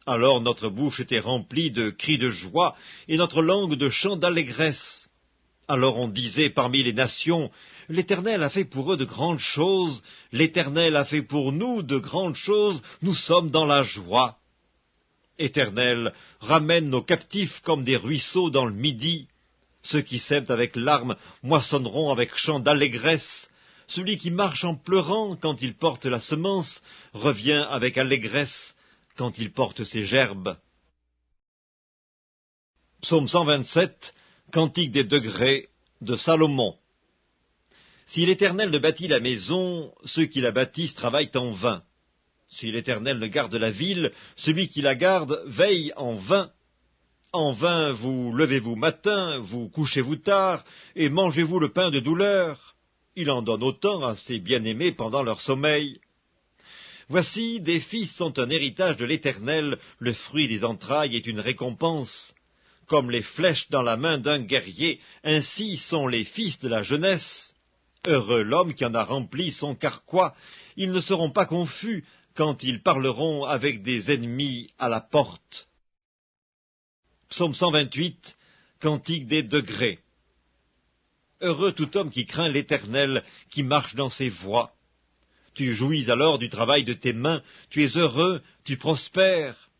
[SPEAKER 1] Alors notre bouche était remplie de cris de joie, et notre langue de chants d'allégresse. Alors on disait parmi les nations, l'Éternel a fait pour eux de grandes choses, l'Éternel a fait pour nous de grandes choses, nous sommes dans la joie. Éternel, ramène nos captifs comme des ruisseaux dans le midi. Ceux qui sèment avec larmes moissonneront avec chant d'allégresse. Celui qui marche en pleurant quand il porte la semence revient avec allégresse quand il porte ses gerbes. Psaume 127, Cantique des degrés de Salomon. Si l'Éternel ne bâtit la maison, ceux qui la bâtissent travaillent en vain. Si l'Éternel ne garde la ville, celui qui la garde veille en vain. En vain vous levez-vous matin, vous couchez-vous tard, et mangez-vous le pain de douleur. Il en donne autant à ses bien-aimés pendant leur sommeil. Voici, des fils sont un héritage de l'Éternel, le fruit des entrailles est une récompense. Comme les flèches dans la main d'un guerrier, ainsi sont les fils de la jeunesse. Heureux l'homme qui en a rempli son carquois, ils ne seront pas confus quand ils parleront avec des ennemis à la porte. Psaume 128, Cantique des degrés. Heureux tout homme qui craint l'Éternel, qui marche dans ses voies. Tu jouis alors du travail de tes mains, tu es heureux, tu prospères.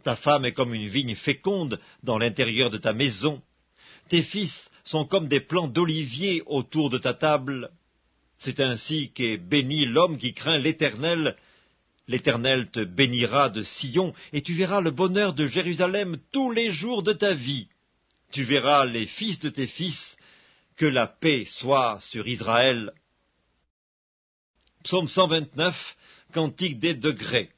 [SPEAKER 1] Ta femme est comme une vigne féconde dans l'intérieur de ta maison. Tes fils sont comme des plants d'olivier autour de ta table. C'est ainsi qu'est béni l'homme qui craint l'Éternel. L'Éternel te bénira de Sion, et tu verras le bonheur de Jérusalem tous les jours de ta vie. Tu verras les fils de tes fils. Que la paix soit sur Israël. Psaume 129, Cantique des degrés.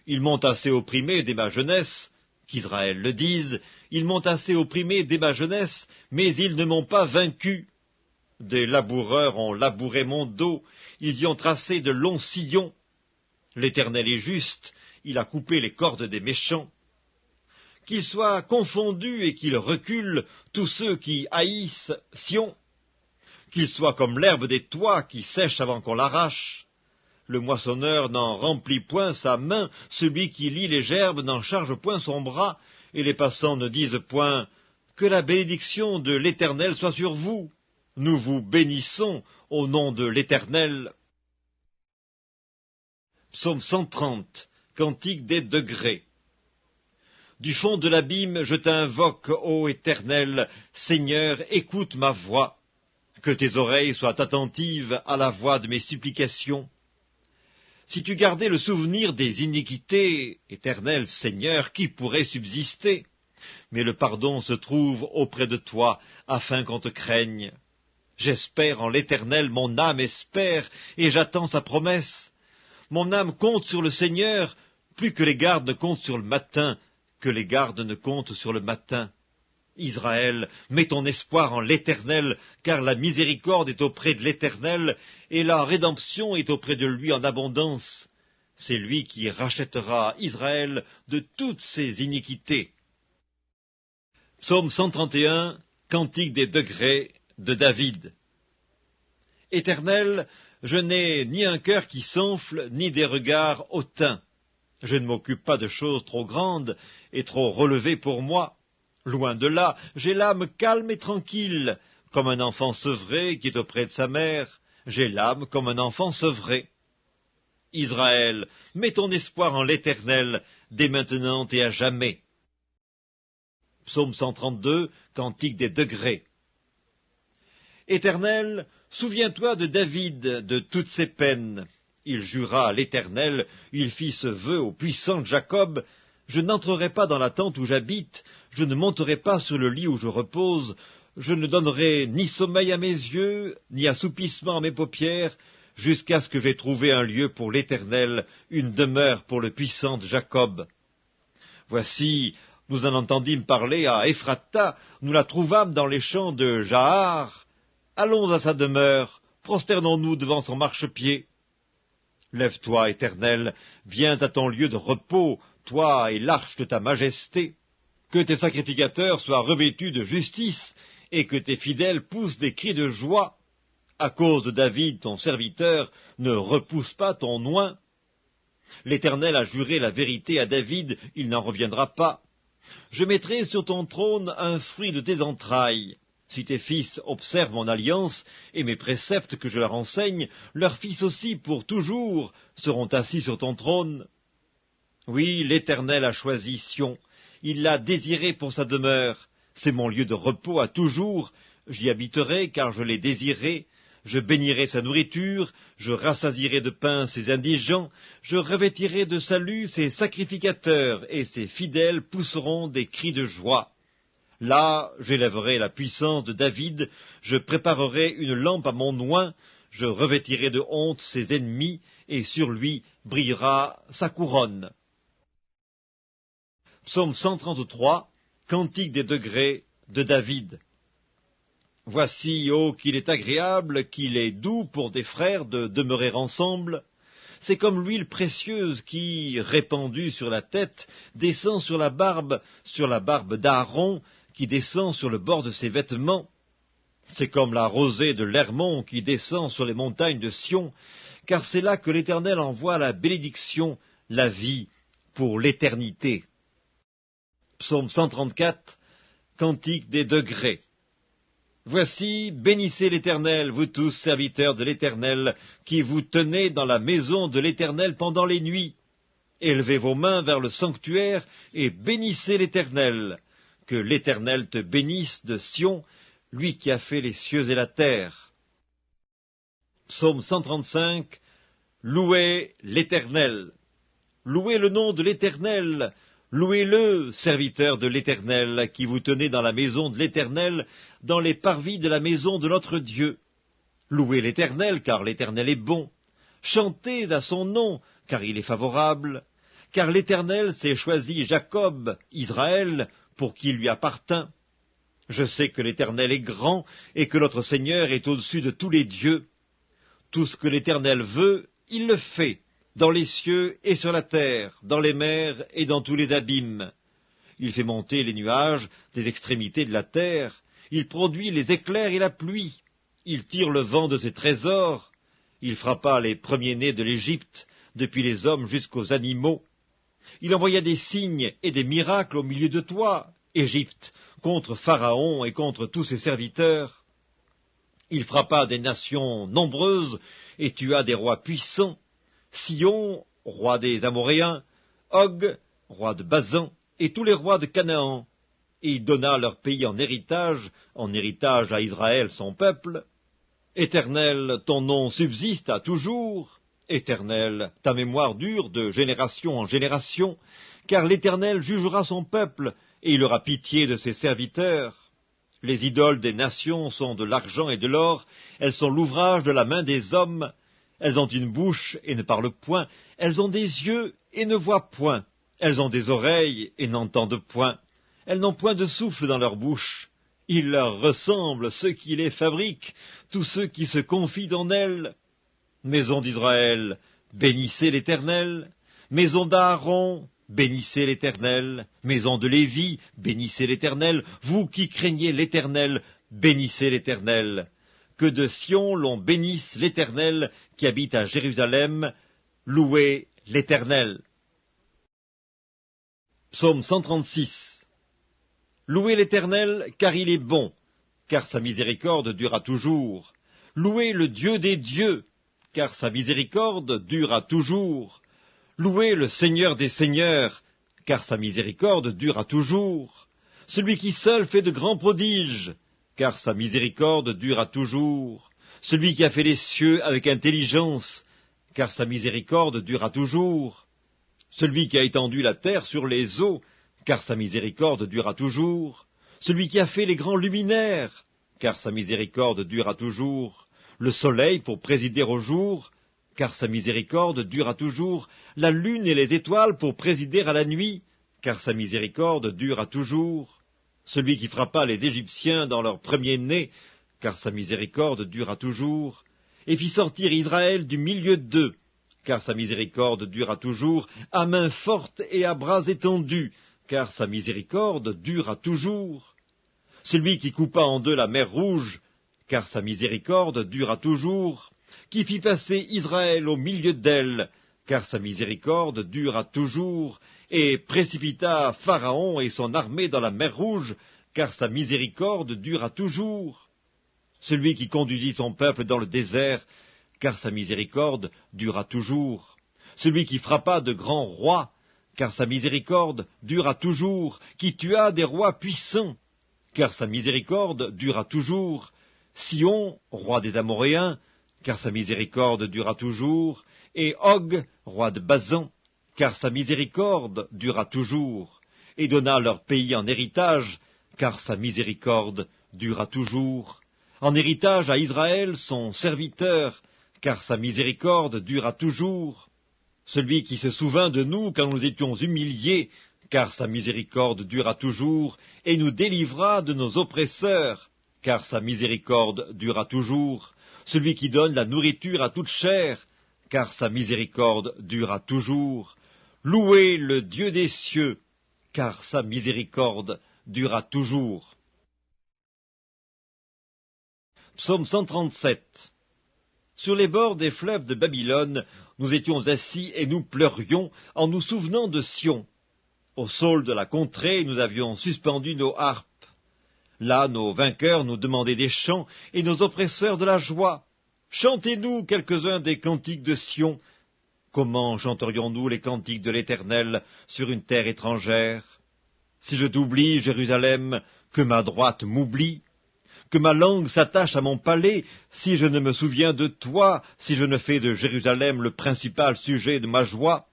[SPEAKER 1] Ils m'ont assez opprimé dès ma jeunesse, qu'Israël le dise, ils m'ont assez opprimé dès ma jeunesse, mais ils ne m'ont pas vaincu. Des laboureurs ont labouré mon dos, ils y ont tracé de longs sillons. L'Éternel est juste, il a coupé les cordes des méchants. Qu'ils soient confondus et qu'ils reculent tous ceux qui haïssent Sion. Qu'ils soient comme l'herbe des toits qui sèche avant qu'on l'arrache. Le moissonneur n'en remplit point sa main, celui qui lie les gerbes n'en charge point son bras, et les passants ne disent point « Que la bénédiction de l'Éternel soit sur vous ! Nous vous bénissons au nom de l'Éternel. » Psaume 130, Cantique des degrés. Du fond de l'abîme, je t'invoque, ô Éternel, Seigneur, écoute ma voix. Que tes oreilles soient attentives à la voix de mes supplications. Si tu gardais le souvenir des iniquités, Éternel Seigneur, qui pourrait subsister? Mais le pardon se trouve auprès de toi, afin qu'on te craigne. J'espère en l'Éternel, mon âme espère, et j'attends sa promesse. Mon âme compte sur le Seigneur, plus que les gardes ne comptent sur le matin, que les gardes ne comptent sur le matin. Israël, mets ton espoir en l'Éternel, car la miséricorde est auprès de l'Éternel, et la rédemption est auprès de lui en abondance. C'est lui qui rachètera Israël de toutes ses iniquités. Psaume 131, Cantique des degrés de David. Éternel, je n'ai ni un cœur qui s'enfle, ni des regards hautains. Je ne m'occupe pas de choses trop grandes et trop relevées pour moi. Loin de là, j'ai l'âme calme et tranquille, comme un enfant sevré qui est auprès de sa mère. J'ai l'âme comme un enfant sevré. Israël, mets ton espoir en l'Éternel, dès maintenant et à jamais. Psaume 132, Cantique des degrés. Éternel, souviens-toi de David, de toutes ses peines. Il jura à l'Éternel, il fit ce vœu au puissant Jacob, je n'entrerai pas dans la tente où j'habite, je ne monterai pas sur le lit où je repose, je ne donnerai ni sommeil à mes yeux, ni assoupissement à mes paupières, jusqu'à ce que j'aie trouvé un lieu pour l'Éternel, une demeure pour le puissant Jacob. Voici, nous en entendîmes parler à Ephrata, nous la trouvâmes dans les champs de Jahar. Allons à sa demeure, prosternons-nous devant son marchepied. Lève-toi, Éternel, viens à ton lieu de repos, toi et l'arche de ta majesté. Que tes sacrificateurs soient revêtus de justice, et que tes fidèles poussent des cris de joie. À cause de David, ton serviteur, ne repousse pas ton oint. L'Éternel a juré la vérité à David, il n'en reviendra pas. Je mettrai sur ton trône un fruit de tes entrailles. Si tes fils observent mon alliance et mes préceptes que je leur enseigne, leurs fils aussi pour toujours seront assis sur ton trône. Oui, l'Éternel a choisi Sion, il l'a désiré pour sa demeure. C'est mon lieu de repos à toujours, j'y habiterai car je l'ai désiré. Je bénirai sa nourriture, je rassasierai de pain ses indigents, je revêtirai de salut ses sacrificateurs, et ses fidèles pousseront des cris de joie. Là, j'élèverai la puissance de David, je préparerai une lampe à mon oint, je revêtirai de honte ses ennemis, et sur lui brillera sa couronne. Psaume 133, Cantique des degrés de David. Voici, ô qu'il est agréable, qu'il est doux pour des frères de demeurer ensemble. C'est comme l'huile précieuse qui, répandue sur la tête, descend sur la barbe d'Aaron, qui descend sur le bord de ses vêtements. C'est comme la rosée de l'Hermon qui descend sur les montagnes de Sion, car c'est là que l'Éternel envoie la bénédiction, la vie, pour l'éternité. Psaume 134, Cantique des degrés. Voici, bénissez l'Éternel, vous tous serviteurs de l'Éternel, qui vous tenez dans la maison de l'Éternel pendant les nuits. Élevez vos mains vers le sanctuaire et bénissez l'Éternel. Que l'Éternel te bénisse de Sion, lui qui a fait les cieux et la terre. Psaume 135, Louez l'Éternel. Louez le nom de l'Éternel. Louez-le, serviteurs de l'Éternel, qui vous tenez dans la maison de l'Éternel, dans les parvis de la maison de notre Dieu. Louez l'Éternel, car l'Éternel est bon. Chantez à son nom, car il est favorable. Car l'Éternel s'est choisi Jacob, Israël, pour qui lui appartint. Je sais que l'Éternel est grand, et que notre Seigneur est au-dessus de tous les dieux. Tout ce que l'Éternel veut, il le fait, dans les cieux et sur la terre, dans les mers et dans tous les abîmes. Il fait monter les nuages des extrémités de la terre, il produit les éclairs et la pluie, il tire le vent de ses trésors, il frappa les premiers-nés de l'Égypte, depuis les hommes jusqu'aux animaux. Il envoya des signes et des miracles au milieu de toi, Égypte, contre Pharaon et contre tous ses serviteurs. Il frappa des nations nombreuses et tua des rois puissants. Sion, roi des Amoréens, Og, roi de Basan, et tous les rois de Canaan. Et il donna leur pays en héritage à Israël son peuple. Éternel, ton nom subsiste à toujours. Éternel, ta mémoire dure de génération en génération, car l'Éternel jugera son peuple, et il aura pitié de ses serviteurs. Les idoles des nations sont de l'argent et de l'or, elles sont l'ouvrage de la main des hommes. Elles ont une bouche et ne parlent point, elles ont des yeux et ne voient point, elles ont des oreilles et n'entendent point, elles n'ont point de souffle dans leur bouche. Il leur ressemble ceux qui les fabriquent, tous ceux qui se confient en elles. Maison d'Israël, bénissez l'Éternel. Maison d'Aaron, bénissez l'Éternel. Maison de Lévi, bénissez l'Éternel. Vous qui craignez l'Éternel, bénissez l'Éternel. Que de Sion l'on bénisse l'Éternel qui habite à Jérusalem. Louez l'Éternel. Psaume 136. Louez l'Éternel, car il est bon, car sa miséricorde dure à toujours. Louez le Dieu des dieux, car sa miséricorde dure à toujours. Louez le Seigneur des seigneurs, car sa miséricorde dure à toujours. Celui qui seul fait de grands prodiges, car sa miséricorde dure à toujours. Celui qui a fait les cieux avec intelligence, car sa miséricorde dure à toujours. Celui qui a étendu la terre sur les eaux, car sa miséricorde dure à toujours. Celui qui a fait les grands luminaires, car sa miséricorde dure à toujours. Le soleil pour présider au jour, car sa miséricorde dure à toujours. La lune et les étoiles pour présider à la nuit, car sa miséricorde dure à toujours. Celui qui frappa les Égyptiens dans leur premier-né, car sa miséricorde dure à toujours, et fit sortir Israël du milieu d'eux, car sa miséricorde dure à toujours, à main forte et à bras étendus, car sa miséricorde dure à toujours. Celui qui coupa en deux la mer Rouge, car sa miséricorde dure à toujours, qui fit passer Israël au milieu d'elle, car sa miséricorde dure à toujours, et précipita Pharaon et son armée dans la mer Rouge, car sa miséricorde dure à toujours. Celui qui conduisit son peuple dans le désert, car sa miséricorde dure à toujours. Celui qui frappa de grands rois, car sa miséricorde dure à toujours, qui tua des rois puissants, car sa miséricorde dure à toujours, Sion, roi des Amoréens, car sa miséricorde dure à toujours, et Og, roi de Basan, car sa miséricorde dure à toujours, et donna leur pays en héritage, car sa miséricorde dure à toujours, en héritage à Israël son serviteur, car sa miséricorde dure à toujours, celui qui se souvint de nous quand nous étions humiliés, car sa miséricorde dure à toujours, et nous délivra de nos oppresseurs, car sa miséricorde dure à toujours, celui qui donne la nourriture à toute chair, car sa miséricorde dure à toujours. Louez le Dieu des cieux, car sa miséricorde dure à toujours. Psaume 137. Sur les bords des fleuves de Babylone, nous étions assis et nous pleurions en nous souvenant de Sion. Au saule de la contrée, nous avions suspendu nos harpes. Là, nos vainqueurs nous demandaient des chants et nos oppresseurs de la joie. Chantez-nous quelques-uns des cantiques de Sion. Comment chanterions-nous les cantiques de l'Éternel sur une terre étrangère? Si je t'oublie, Jérusalem, que ma droite m'oublie, que ma langue s'attache à mon palais, si je ne me souviens de toi, si je ne fais de Jérusalem le principal sujet de ma joie.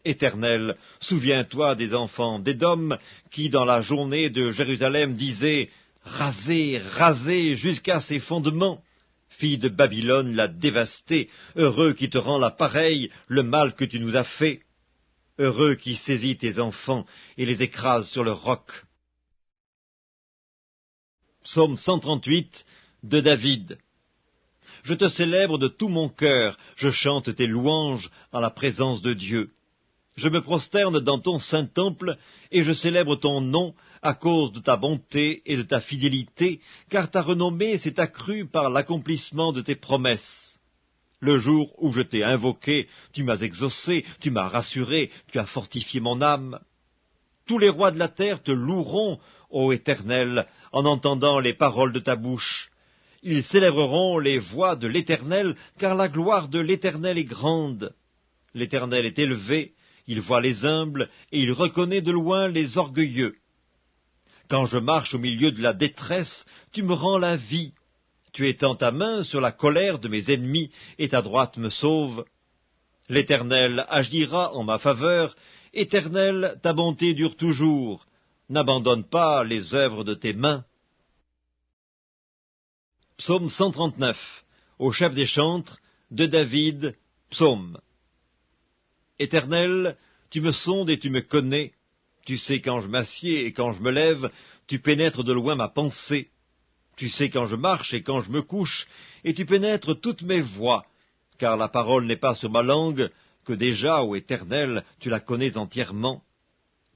[SPEAKER 1] Éternel, souviens-toi des enfants d'Édom, qui dans la journée de Jérusalem disaient « Rasez, rasez jusqu'à ses fondements ». Fille de Babylone l'a dévastée, heureux qui te rend la pareille, le mal que tu nous as fait. Heureux qui saisit tes enfants et les écrase sur le roc. Psaume 138 de David. Je te célèbre de tout mon cœur, je chante tes louanges en la présence de Dieu. Je me prosterne dans ton saint temple, et je célèbre ton nom à cause de ta bonté et de ta fidélité, car ta renommée s'est accrue par l'accomplissement de tes promesses. Le jour où je t'ai invoqué, tu m'as exaucé, tu m'as rassuré, tu as fortifié mon âme. Tous les rois de la terre te loueront, ô Éternel, en entendant les paroles de ta bouche. Ils célébreront les voies de l'Éternel, car la gloire de l'Éternel est grande. L'Éternel est élevé, il voit les humbles, et il reconnaît de loin les orgueilleux. Quand je marche au milieu de la détresse, tu me rends la vie. Tu étends ta main sur la colère de mes ennemis, et ta droite me sauve. L'Éternel agira en ma faveur. Éternel, ta bonté dure toujours. N'abandonne pas les œuvres de tes mains. Psaume 139. Au chef des chantres, de David, psaume. Éternel, tu me sondes et tu me connais. Tu sais quand je m'assieds et quand je me lève, tu pénètres de loin ma pensée. Tu sais quand je marche et quand je me couche, et tu pénètres toutes mes voies, car la parole n'est pas sur ma langue, que déjà, ô Éternel, tu la connais entièrement.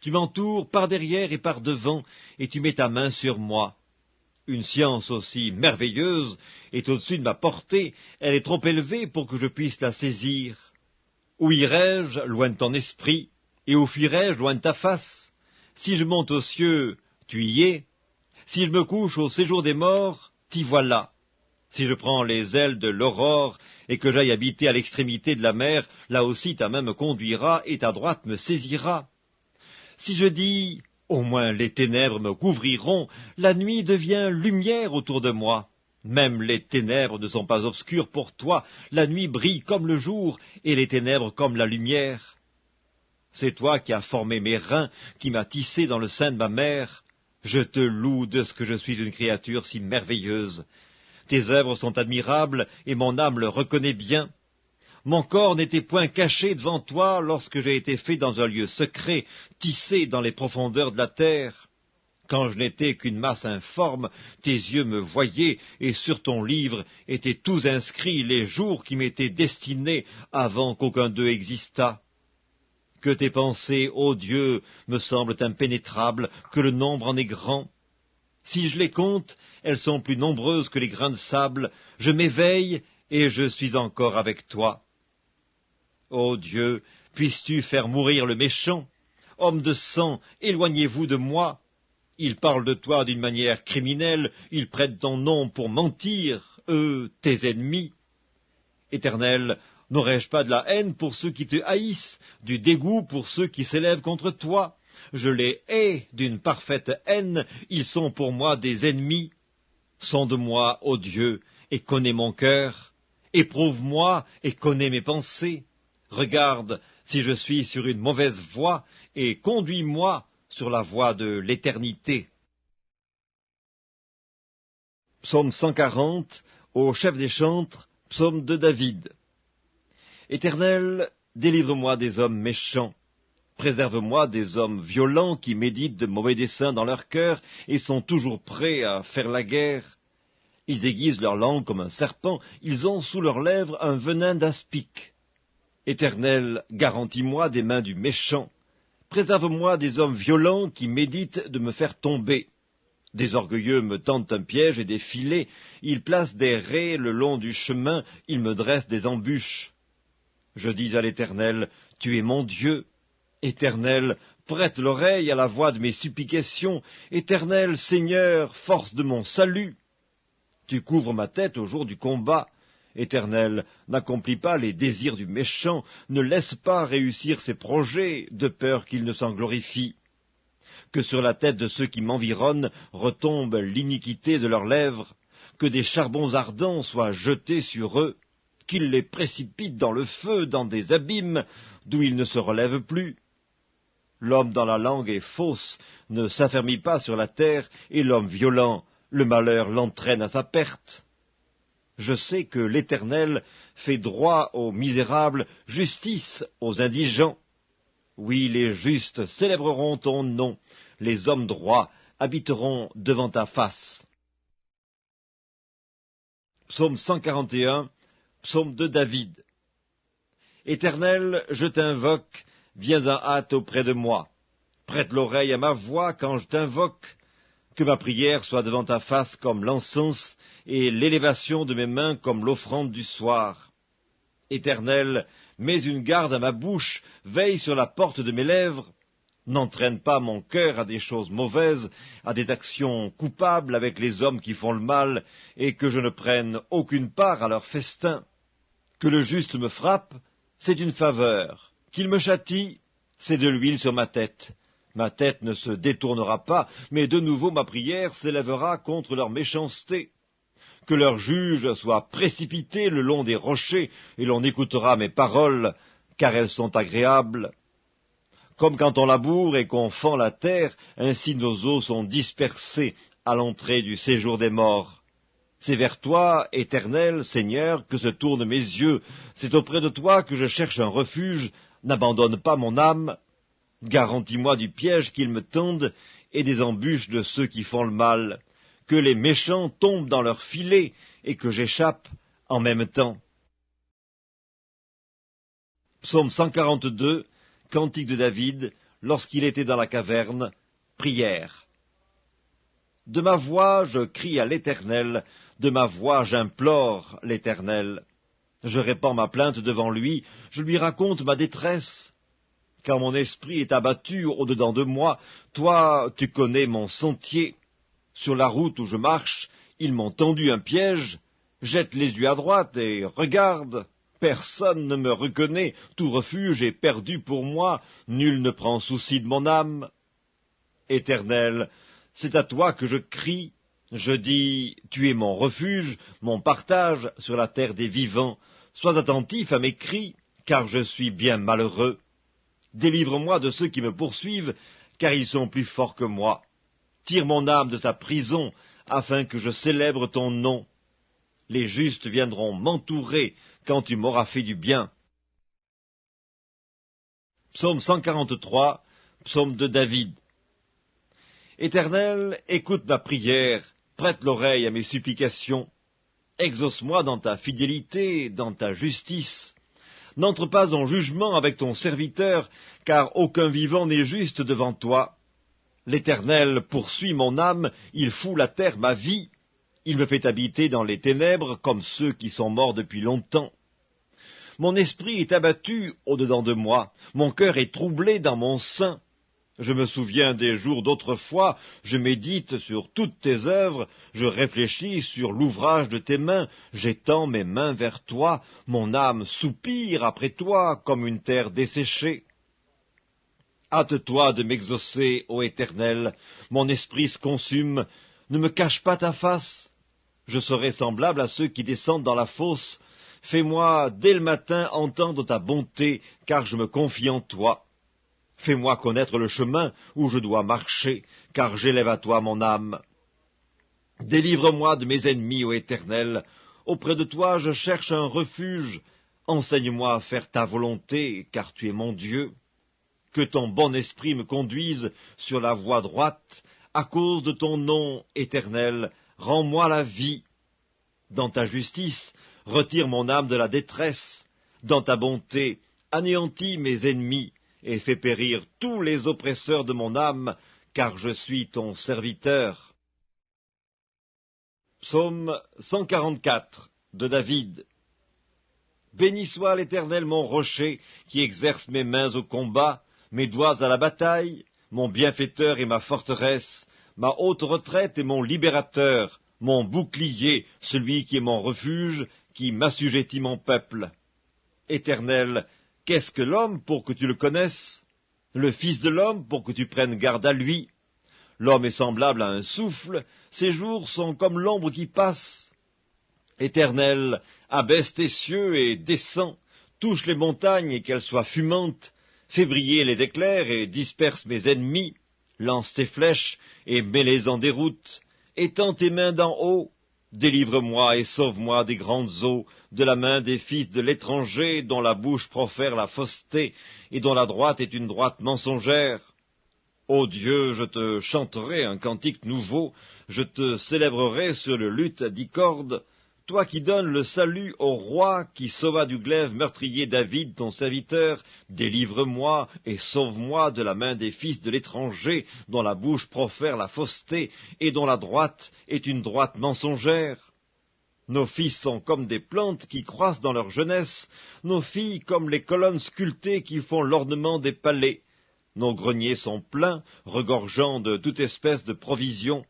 [SPEAKER 1] Tu m'entoures par derrière et par devant, et tu mets ta main sur moi. Une science aussi merveilleuse est au-dessus de ma portée, elle est trop élevée pour que je puisse la saisir. Où irai-je, loin de ton esprit, et où fuirai-je, loin de ta face? Si je monte aux cieux, tu y es. Si je me couche au séjour des morts, t'y voilà. Si je prends les ailes de l'aurore, et que j'aille habiter à l'extrémité de la mer, là aussi ta main me conduira, et ta droite me saisira. Si je dis, au moins les ténèbres me couvriront, la nuit devient lumière autour de moi. Même les ténèbres ne sont pas obscures pour toi, la nuit brille comme le jour, et les ténèbres comme la lumière. C'est toi qui as formé mes reins, qui m'as tissé dans le sein de ma mère. Je te loue de ce que je suis une créature si merveilleuse. Tes œuvres sont admirables, et mon âme le reconnaît bien. Mon corps n'était point caché devant toi lorsque j'ai été fait dans un lieu secret, tissé dans les profondeurs de la terre. Quand je n'étais qu'une masse informe, tes yeux me voyaient, et sur ton livre étaient tous inscrits les jours qui m'étaient destinés avant qu'aucun d'eux existât. Que tes pensées, ô Dieu, me semblent impénétrables, que le nombre en est grand. Si je les compte, elles sont plus nombreuses que les grains de sable. Je m'éveille, et je suis encore avec toi. Ô Dieu, puisses-tu faire mourir le méchant? Homme de sang, éloignez-vous de moi. Ils parlent de toi d'une manière criminelle, ils prêtent ton nom pour mentir, eux, tes ennemis. Éternel, N'aurais-je pas de la haine pour ceux qui te haïssent, du dégoût pour ceux qui s'élèvent contre toi? Je les hais d'une parfaite haine, ils sont pour moi des ennemis. Sonde-moi, ô Dieu, et connais mon cœur. Éprouve-moi et connais mes pensées. Regarde si je suis sur une mauvaise voie, et conduis-moi sur la voie de l'éternité. Psaume 140, au chef des chantres, psaume de David. Éternel, délivre-moi des hommes méchants. Préserve-moi des hommes violents qui méditent de mauvais desseins dans leur cœur et sont toujours prêts à faire la guerre. Ils aiguisent leur langue comme un serpent, ils ont sous leurs lèvres un venin d'aspic. Éternel, garantis-moi des mains du méchant. Préserve-moi des hommes violents qui méditent de me faire tomber. Des orgueilleux me tendent un piège et des filets, ils placent des raies le long du chemin, ils me dressent des embûches. Je dis à l'Éternel, tu es mon Dieu. Éternel, prête l'oreille à la voix de mes supplications. Éternel, Seigneur, force de mon salut. Tu couvres ma tête au jour du combat. Éternel, n'accomplis pas les désirs du méchant, ne laisse pas réussir ses projets, de peur qu'il ne s'en glorifie. Que sur la tête de ceux qui m'environnent retombe l'iniquité de leurs lèvres, que des charbons ardents soient jetés sur eux, qu'ils les précipitent dans le feu, dans des abîmes, d'où ils ne se relèvent plus. L'homme dans la langue est fausse, ne s'affermit pas sur la terre, et l'homme violent, le malheur l'entraîne à sa perte. Je sais que l'Éternel fait droit aux misérables, justice aux indigents. Oui, les justes célébreront ton nom, les hommes droits habiteront devant ta face. Psaume 141, psaume de David. Éternel, je t'invoque, viens en hâte auprès de moi. Prête l'oreille à ma voix quand je t'invoque. Que ma prière soit devant ta face comme l'encens, et l'élévation de mes mains comme l'offrande du soir. Éternel, mets une garde à ma bouche, veille sur la porte de mes lèvres. N'entraîne pas mon cœur à des choses mauvaises, à des actions coupables avec les hommes qui font le mal, et que je ne prenne aucune part à leur festin. Que le juste me frappe, c'est une faveur. Qu'il me châtie, c'est de l'huile sur ma tête. Ma tête ne se détournera pas, mais de nouveau ma prière s'élèvera contre leur méchanceté. Que leurs juges soient précipités le long des rochers, et l'on écoutera mes paroles, car elles sont agréables. Comme quand on laboure et qu'on fend la terre, ainsi nos os sont dispersés à l'entrée du séjour des morts. C'est vers toi, Éternel, Seigneur, que se tournent mes yeux, c'est auprès de toi que je cherche un refuge, n'abandonne pas mon âme. Garantis-moi du piège qu'ils me tendent et des embûches de ceux qui font le mal, que les méchants tombent dans leurs filets et que j'échappe en même temps. Psaume 142, cantique de David, lorsqu'il était dans la caverne, prière. De ma voix je crie à l'Éternel, de ma voix j'implore l'Éternel. Je répands ma plainte devant lui, je lui raconte ma détresse. Quand mon esprit est abattu au-dedans de moi, toi, tu connais mon sentier. Sur la route où je marche, ils m'ont tendu un piège. Jette les yeux à droite et regarde. Personne ne me reconnaît, tout refuge est perdu pour moi, nul ne prend souci de mon âme. Éternel, c'est à toi que je crie. Je dis, tu es mon refuge, mon partage sur la terre des vivants. Sois attentif à mes cris, car je suis bien malheureux. Délivre-moi de ceux qui me poursuivent, car ils sont plus forts que moi. Tire mon âme de sa prison, afin que je célèbre ton nom. Les justes viendront m'entourer quand tu m'auras fait du bien. Psaume 143, psaume de David. Éternel, écoute ma prière, prête l'oreille à mes supplications. Exauce-moi dans ta fidélité, dans ta justice. N'entre pas en jugement avec ton serviteur, car aucun vivant n'est juste devant toi. L'Éternel poursuit mon âme, il fout la terre ma vie. Il me fait habiter dans les ténèbres comme ceux qui sont morts depuis longtemps. Mon esprit est abattu au-dedans de moi, mon cœur est troublé dans mon sein. Je me souviens des jours d'autrefois, je médite sur toutes tes œuvres, je réfléchis sur l'ouvrage de tes mains, j'étends mes mains vers toi, mon âme soupire après toi comme une terre desséchée. Hâte-toi de m'exaucer, ô Éternel, mon esprit se consume, ne me cache pas ta face. Je serai semblable à ceux qui descendent dans la fosse. Fais-moi dès le matin entendre ta bonté, car je me confie en toi. Fais-moi connaître le chemin où je dois marcher, car j'élève à toi mon âme. Délivre-moi de mes ennemis, ô Éternel. Auprès de toi je cherche un refuge. Enseigne-moi à faire ta volonté, car tu es mon Dieu. Que ton bon esprit me conduise sur la voie droite. À cause de ton nom, Éternel, rends-moi la vie. Dans ta justice, retire mon âme de la détresse. Dans ta bonté, anéantis mes ennemis et fais périr tous les oppresseurs de mon âme, car je suis ton serviteur. Psaume 144 de David. Béni soit l'Éternel mon rocher, qui exerce mes mains au combat, mes doigts à la bataille, mon bienfaiteur et ma forteresse, ma haute retraite et mon libérateur, mon bouclier, celui qui est mon refuge, qui m'assujettit mon peuple. Éternel, qu'est-ce que l'homme pour que tu le connaisses? Le Fils de l'homme pour que tu prennes garde à lui? L'homme est semblable à un souffle, ses jours sont comme l'ombre qui passe. Éternel, abaisse tes cieux et descends, touche les montagnes et qu'elles soient fumantes, fais briller les éclairs et disperse mes ennemis, lance tes flèches et mets-les en déroute, étends tes mains d'en haut, délivre-moi et sauve-moi des grandes eaux, de la main des fils de l'étranger, dont la bouche profère la fausseté, et dont la droite est une droite mensongère. Ô Dieu, je te chanterai un cantique nouveau, je te célébrerai sur le luth à 10 cordes, toi qui donnes le salut au roi, qui sauva du glaive meurtrier David, ton serviteur, délivre-moi et sauve-moi de la main des fils de l'étranger, dont la bouche profère la fausseté, et dont la droite est une droite mensongère. Nos fils sont comme des plantes qui croissent dans leur jeunesse, nos filles comme les colonnes sculptées qui font l'ornement des palais. Nos greniers sont pleins, regorgeant de toute espèce de provisions.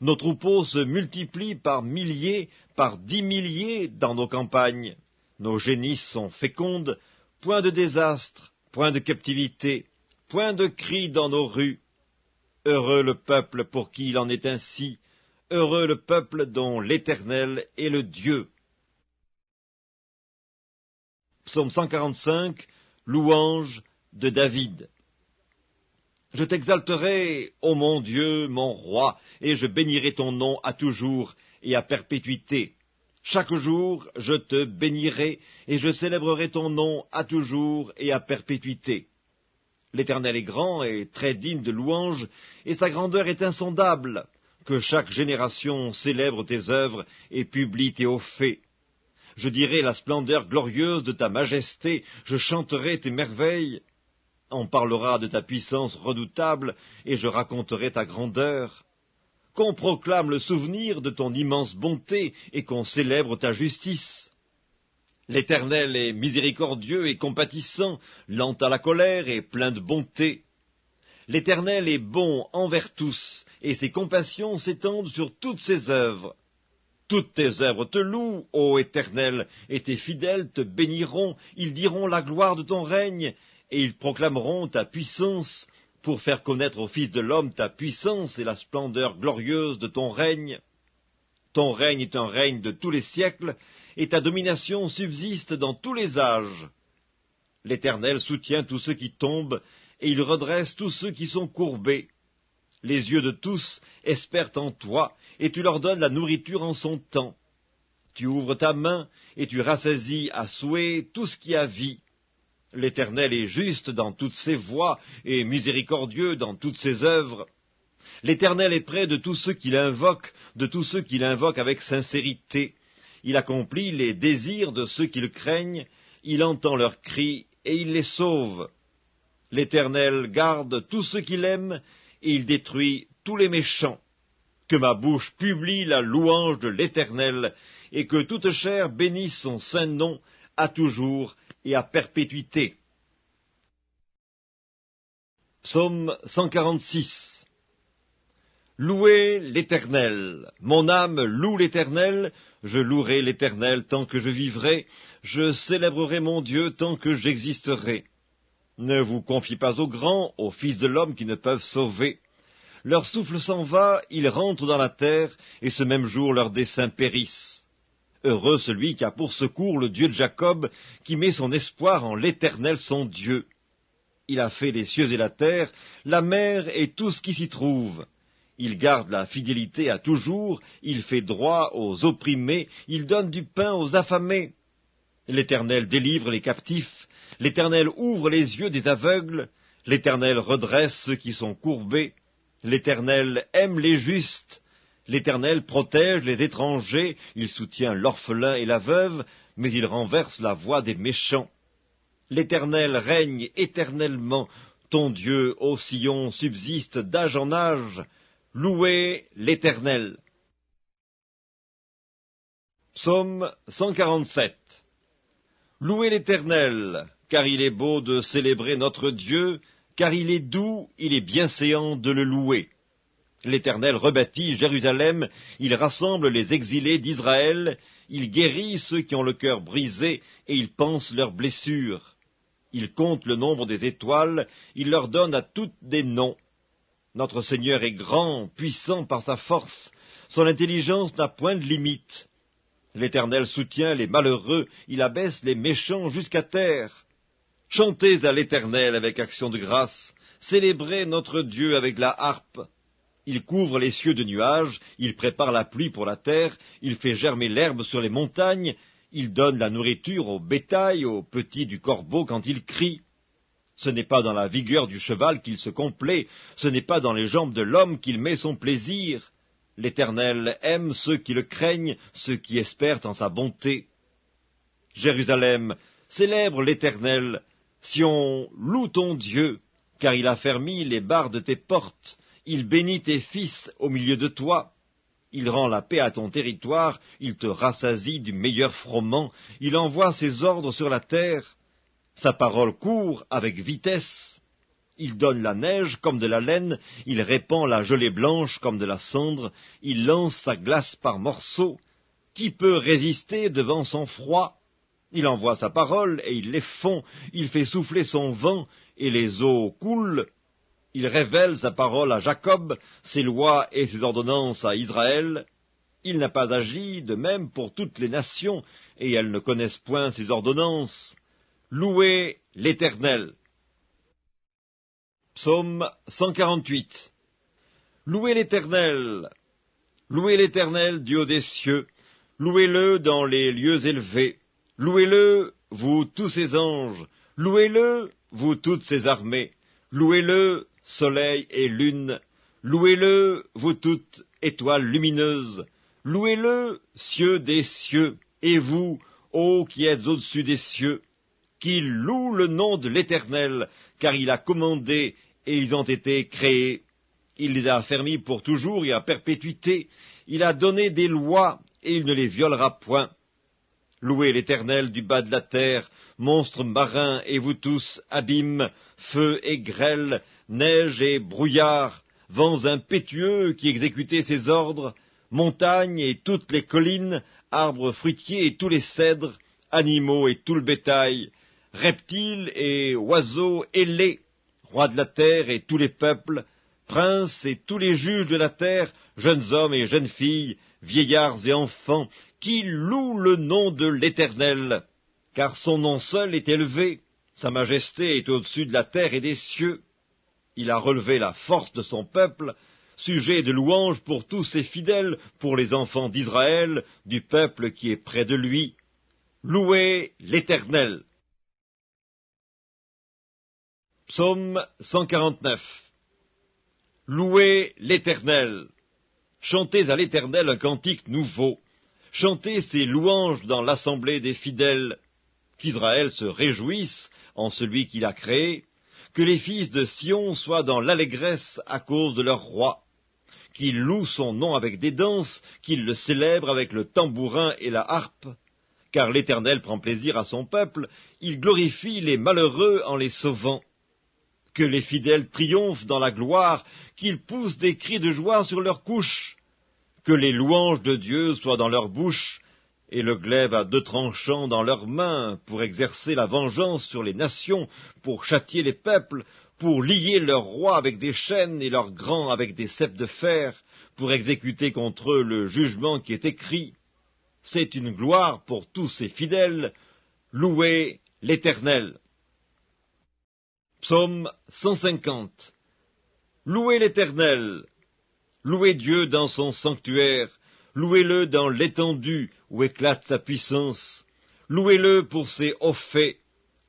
[SPEAKER 1] Nos troupeaux se multiplient par milliers, par 10 milliers dans nos campagnes. Nos génisses sont fécondes, point de désastre, point de captivité, point de cris dans nos rues. Heureux le peuple pour qui il en est ainsi, heureux le peuple dont l'Éternel est le Dieu. Psaume 145, louange de David. Je t'exalterai, ô mon Dieu, mon roi, et je bénirai ton nom à toujours et à perpétuité. Chaque jour, je te bénirai, et je célébrerai ton nom à toujours et à perpétuité. L'Éternel est grand et très digne de louange, et sa grandeur est insondable. Que chaque génération célèbre tes œuvres et publie tes hauts faits. Je dirai la splendeur glorieuse de ta majesté, je chanterai tes merveilles. On parlera de ta puissance redoutable, et je raconterai ta grandeur. Qu'on proclame le souvenir de ton immense bonté, et qu'on célèbre ta justice. L'Éternel est miséricordieux et compatissant, lent à la colère et plein de bonté. L'Éternel est bon envers tous, et ses compassions s'étendent sur toutes ses œuvres. Toutes tes œuvres te louent, ô Éternel, et tes fidèles te béniront, ils diront la gloire de ton règne, et ils proclameront ta puissance, pour faire connaître aux fils de l'homme ta puissance et la splendeur glorieuse de ton règne. Ton règne est un règne de tous les siècles, et ta domination subsiste dans tous les âges. L'Éternel soutient tous ceux qui tombent, et il redresse tous ceux qui sont courbés. Les yeux de tous espèrent en toi, et tu leur donnes la nourriture en son temps. Tu ouvres ta main, et tu rassasies à souhait tout ce qui a vie. L'Éternel est juste dans toutes ses voies, et miséricordieux dans toutes ses œuvres. L'Éternel est près de tous ceux qui l'invoquent, de tous ceux qui l'invoquent avec sincérité. Il accomplit les désirs de ceux qui le craignent, il entend leurs cris, et il les sauve. L'Éternel garde tous ceux qui l'aiment, et il détruit tous les méchants. Que ma bouche publie la louange de l'Éternel, et que toute chair bénisse son saint nom à toujours et à perpétuité. Psaume 146. Louez l'Éternel. Mon âme loue l'Éternel. Je louerai l'Éternel tant que je vivrai. Je célébrerai mon Dieu tant que j'existerai. Ne vous confiez pas aux grands, aux fils de l'homme qui ne peuvent sauver. Leur souffle s'en va, ils rentrent dans la terre, et ce même jour leurs desseins périssent. Heureux celui qui a pour secours le Dieu de Jacob, qui met son espoir en l'Éternel son Dieu. Il a fait les cieux et la terre, la mer et tout ce qui s'y trouve. Il garde la fidélité à toujours, il fait droit aux opprimés, il donne du pain aux affamés. L'Éternel délivre les captifs, l'Éternel ouvre les yeux des aveugles, l'Éternel redresse ceux qui sont courbés, l'Éternel aime les justes, l'Éternel protège les étrangers, il soutient l'orphelin et la veuve, mais il renverse la voie des méchants. L'Éternel règne éternellement, ton Dieu, ô Sion, subsiste d'âge en âge. Louez l'Éternel. Psaume 147. Louez l'Éternel, car il est beau de célébrer notre Dieu, car il est doux, il est bienséant de le louer. L'Éternel rebâtit Jérusalem, il rassemble les exilés d'Israël, il guérit ceux qui ont le cœur brisé, et il panse leurs blessures. Il compte le nombre des étoiles, il leur donne à toutes des noms. Notre Seigneur est grand, puissant par sa force, son intelligence n'a point de limite. L'Éternel soutient les malheureux, il abaisse les méchants jusqu'à terre. Chantez à l'Éternel avec action de grâce, célébrez notre Dieu avec la harpe. Il couvre les cieux de nuages, il prépare la pluie pour la terre, il fait germer l'herbe sur les montagnes, il donne la nourriture au bétail, aux petits du corbeau quand il crie. Ce n'est pas dans la vigueur du cheval qu'il se complaît, ce n'est pas dans les jambes de l'homme qu'il met son plaisir. L'Éternel aime ceux qui le craignent, ceux qui espèrent en sa bonté. Jérusalem, célèbre l'Éternel, Sion, loue ton Dieu, car il a fermi les barres de tes portes, il bénit tes fils au milieu de toi. Il rend la paix à ton territoire, il te rassasie du meilleur froment, il envoie ses ordres sur la terre. Sa parole court avec vitesse. Il donne la neige comme de la laine, il répand la gelée blanche comme de la cendre, il lance sa glace par morceaux. Qui peut résister devant son froid? Il envoie sa parole et il les fond, il fait souffler son vent et les eaux coulent. Il révèle sa parole à Jacob, ses lois et ses ordonnances à Israël. Il n'a pas agi de même pour toutes les nations, et elles ne connaissent point ses ordonnances. Louez l'Éternel. Psaume 148. Louez l'Éternel. Louez l'Éternel du haut des cieux. Louez-le dans les lieux élevés. Louez-le, vous tous ses anges. Louez-le, vous toutes ses armées. Louez-le, soleil et lune. Louez-le, vous toutes étoiles lumineuses. Louez-le, cieux des cieux. Et vous, ô qui êtes au-dessus des cieux, qu'il loue le nom de l'Éternel, car il a commandé, et ils ont été créés. Il les a affermis pour toujours et à perpétuité. Il a donné des lois, et il ne les violera point. Louez l'Éternel du bas de la terre, monstres marins, et vous tous, abîmes, feu et grêle, neige et brouillard, vents impétueux qui exécutez ses ordres, montagnes et toutes les collines, arbres fruitiers et tous les cèdres, animaux et tout le bétail, reptiles et oiseaux ailés, rois de la terre et tous les peuples, princes et tous les juges de la terre, jeunes hommes et jeunes filles, vieillards et enfants, qui louent le nom de l'Éternel, car son nom seul est élevé, sa majesté est au-dessus de la terre et des cieux. Il a relevé la force de son peuple, sujet de louange pour tous ses fidèles, pour les enfants d'Israël, du peuple qui est près de lui. Louez l'Éternel. Psaume 149. Louez l'Éternel. Chantez à l'Éternel un cantique nouveau. Chantez ses louanges dans l'assemblée des fidèles. Qu'Israël se réjouisse en celui qu'il a créé. Que les fils de Sion soient dans l'allégresse à cause de leur roi. Qu'ils louent son nom avec des danses, qu'ils le célèbrent avec le tambourin et la harpe. Car l'Éternel prend plaisir à son peuple, il glorifie les malheureux en les sauvant. Que les fidèles triomphent dans la gloire, qu'ils poussent des cris de joie sur leurs couches. Que les louanges de Dieu soient dans leur bouche, et le glaive à 2 tranchants dans leurs mains, pour exercer la vengeance sur les nations, pour châtier les peuples, pour lier leurs rois avec des chaînes et leurs grands avec des ceps de fer, pour exécuter contre eux le jugement qui est écrit. C'est une gloire pour tous ces fidèles. Louez l'Éternel. Psaume 150. Louez l'Éternel. Louez Dieu dans son sanctuaire. Louez-le dans l'étendue où éclate sa puissance. Louez-le pour ses hauts faits.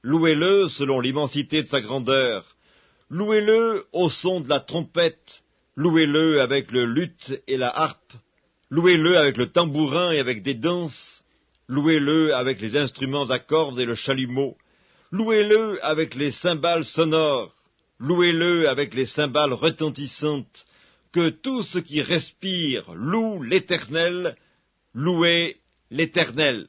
[SPEAKER 1] Louez-le selon l'immensité de sa grandeur. Louez-le au son de la trompette. Louez-le avec le luth et la harpe. Louez-le avec le tambourin et avec des danses. Louez-le avec les instruments à cordes et le chalumeau. Louez-le avec les cymbales sonores. Louez-le avec les cymbales retentissantes. Que tout ce qui respire loue l'Éternel. Louez l'Éternel.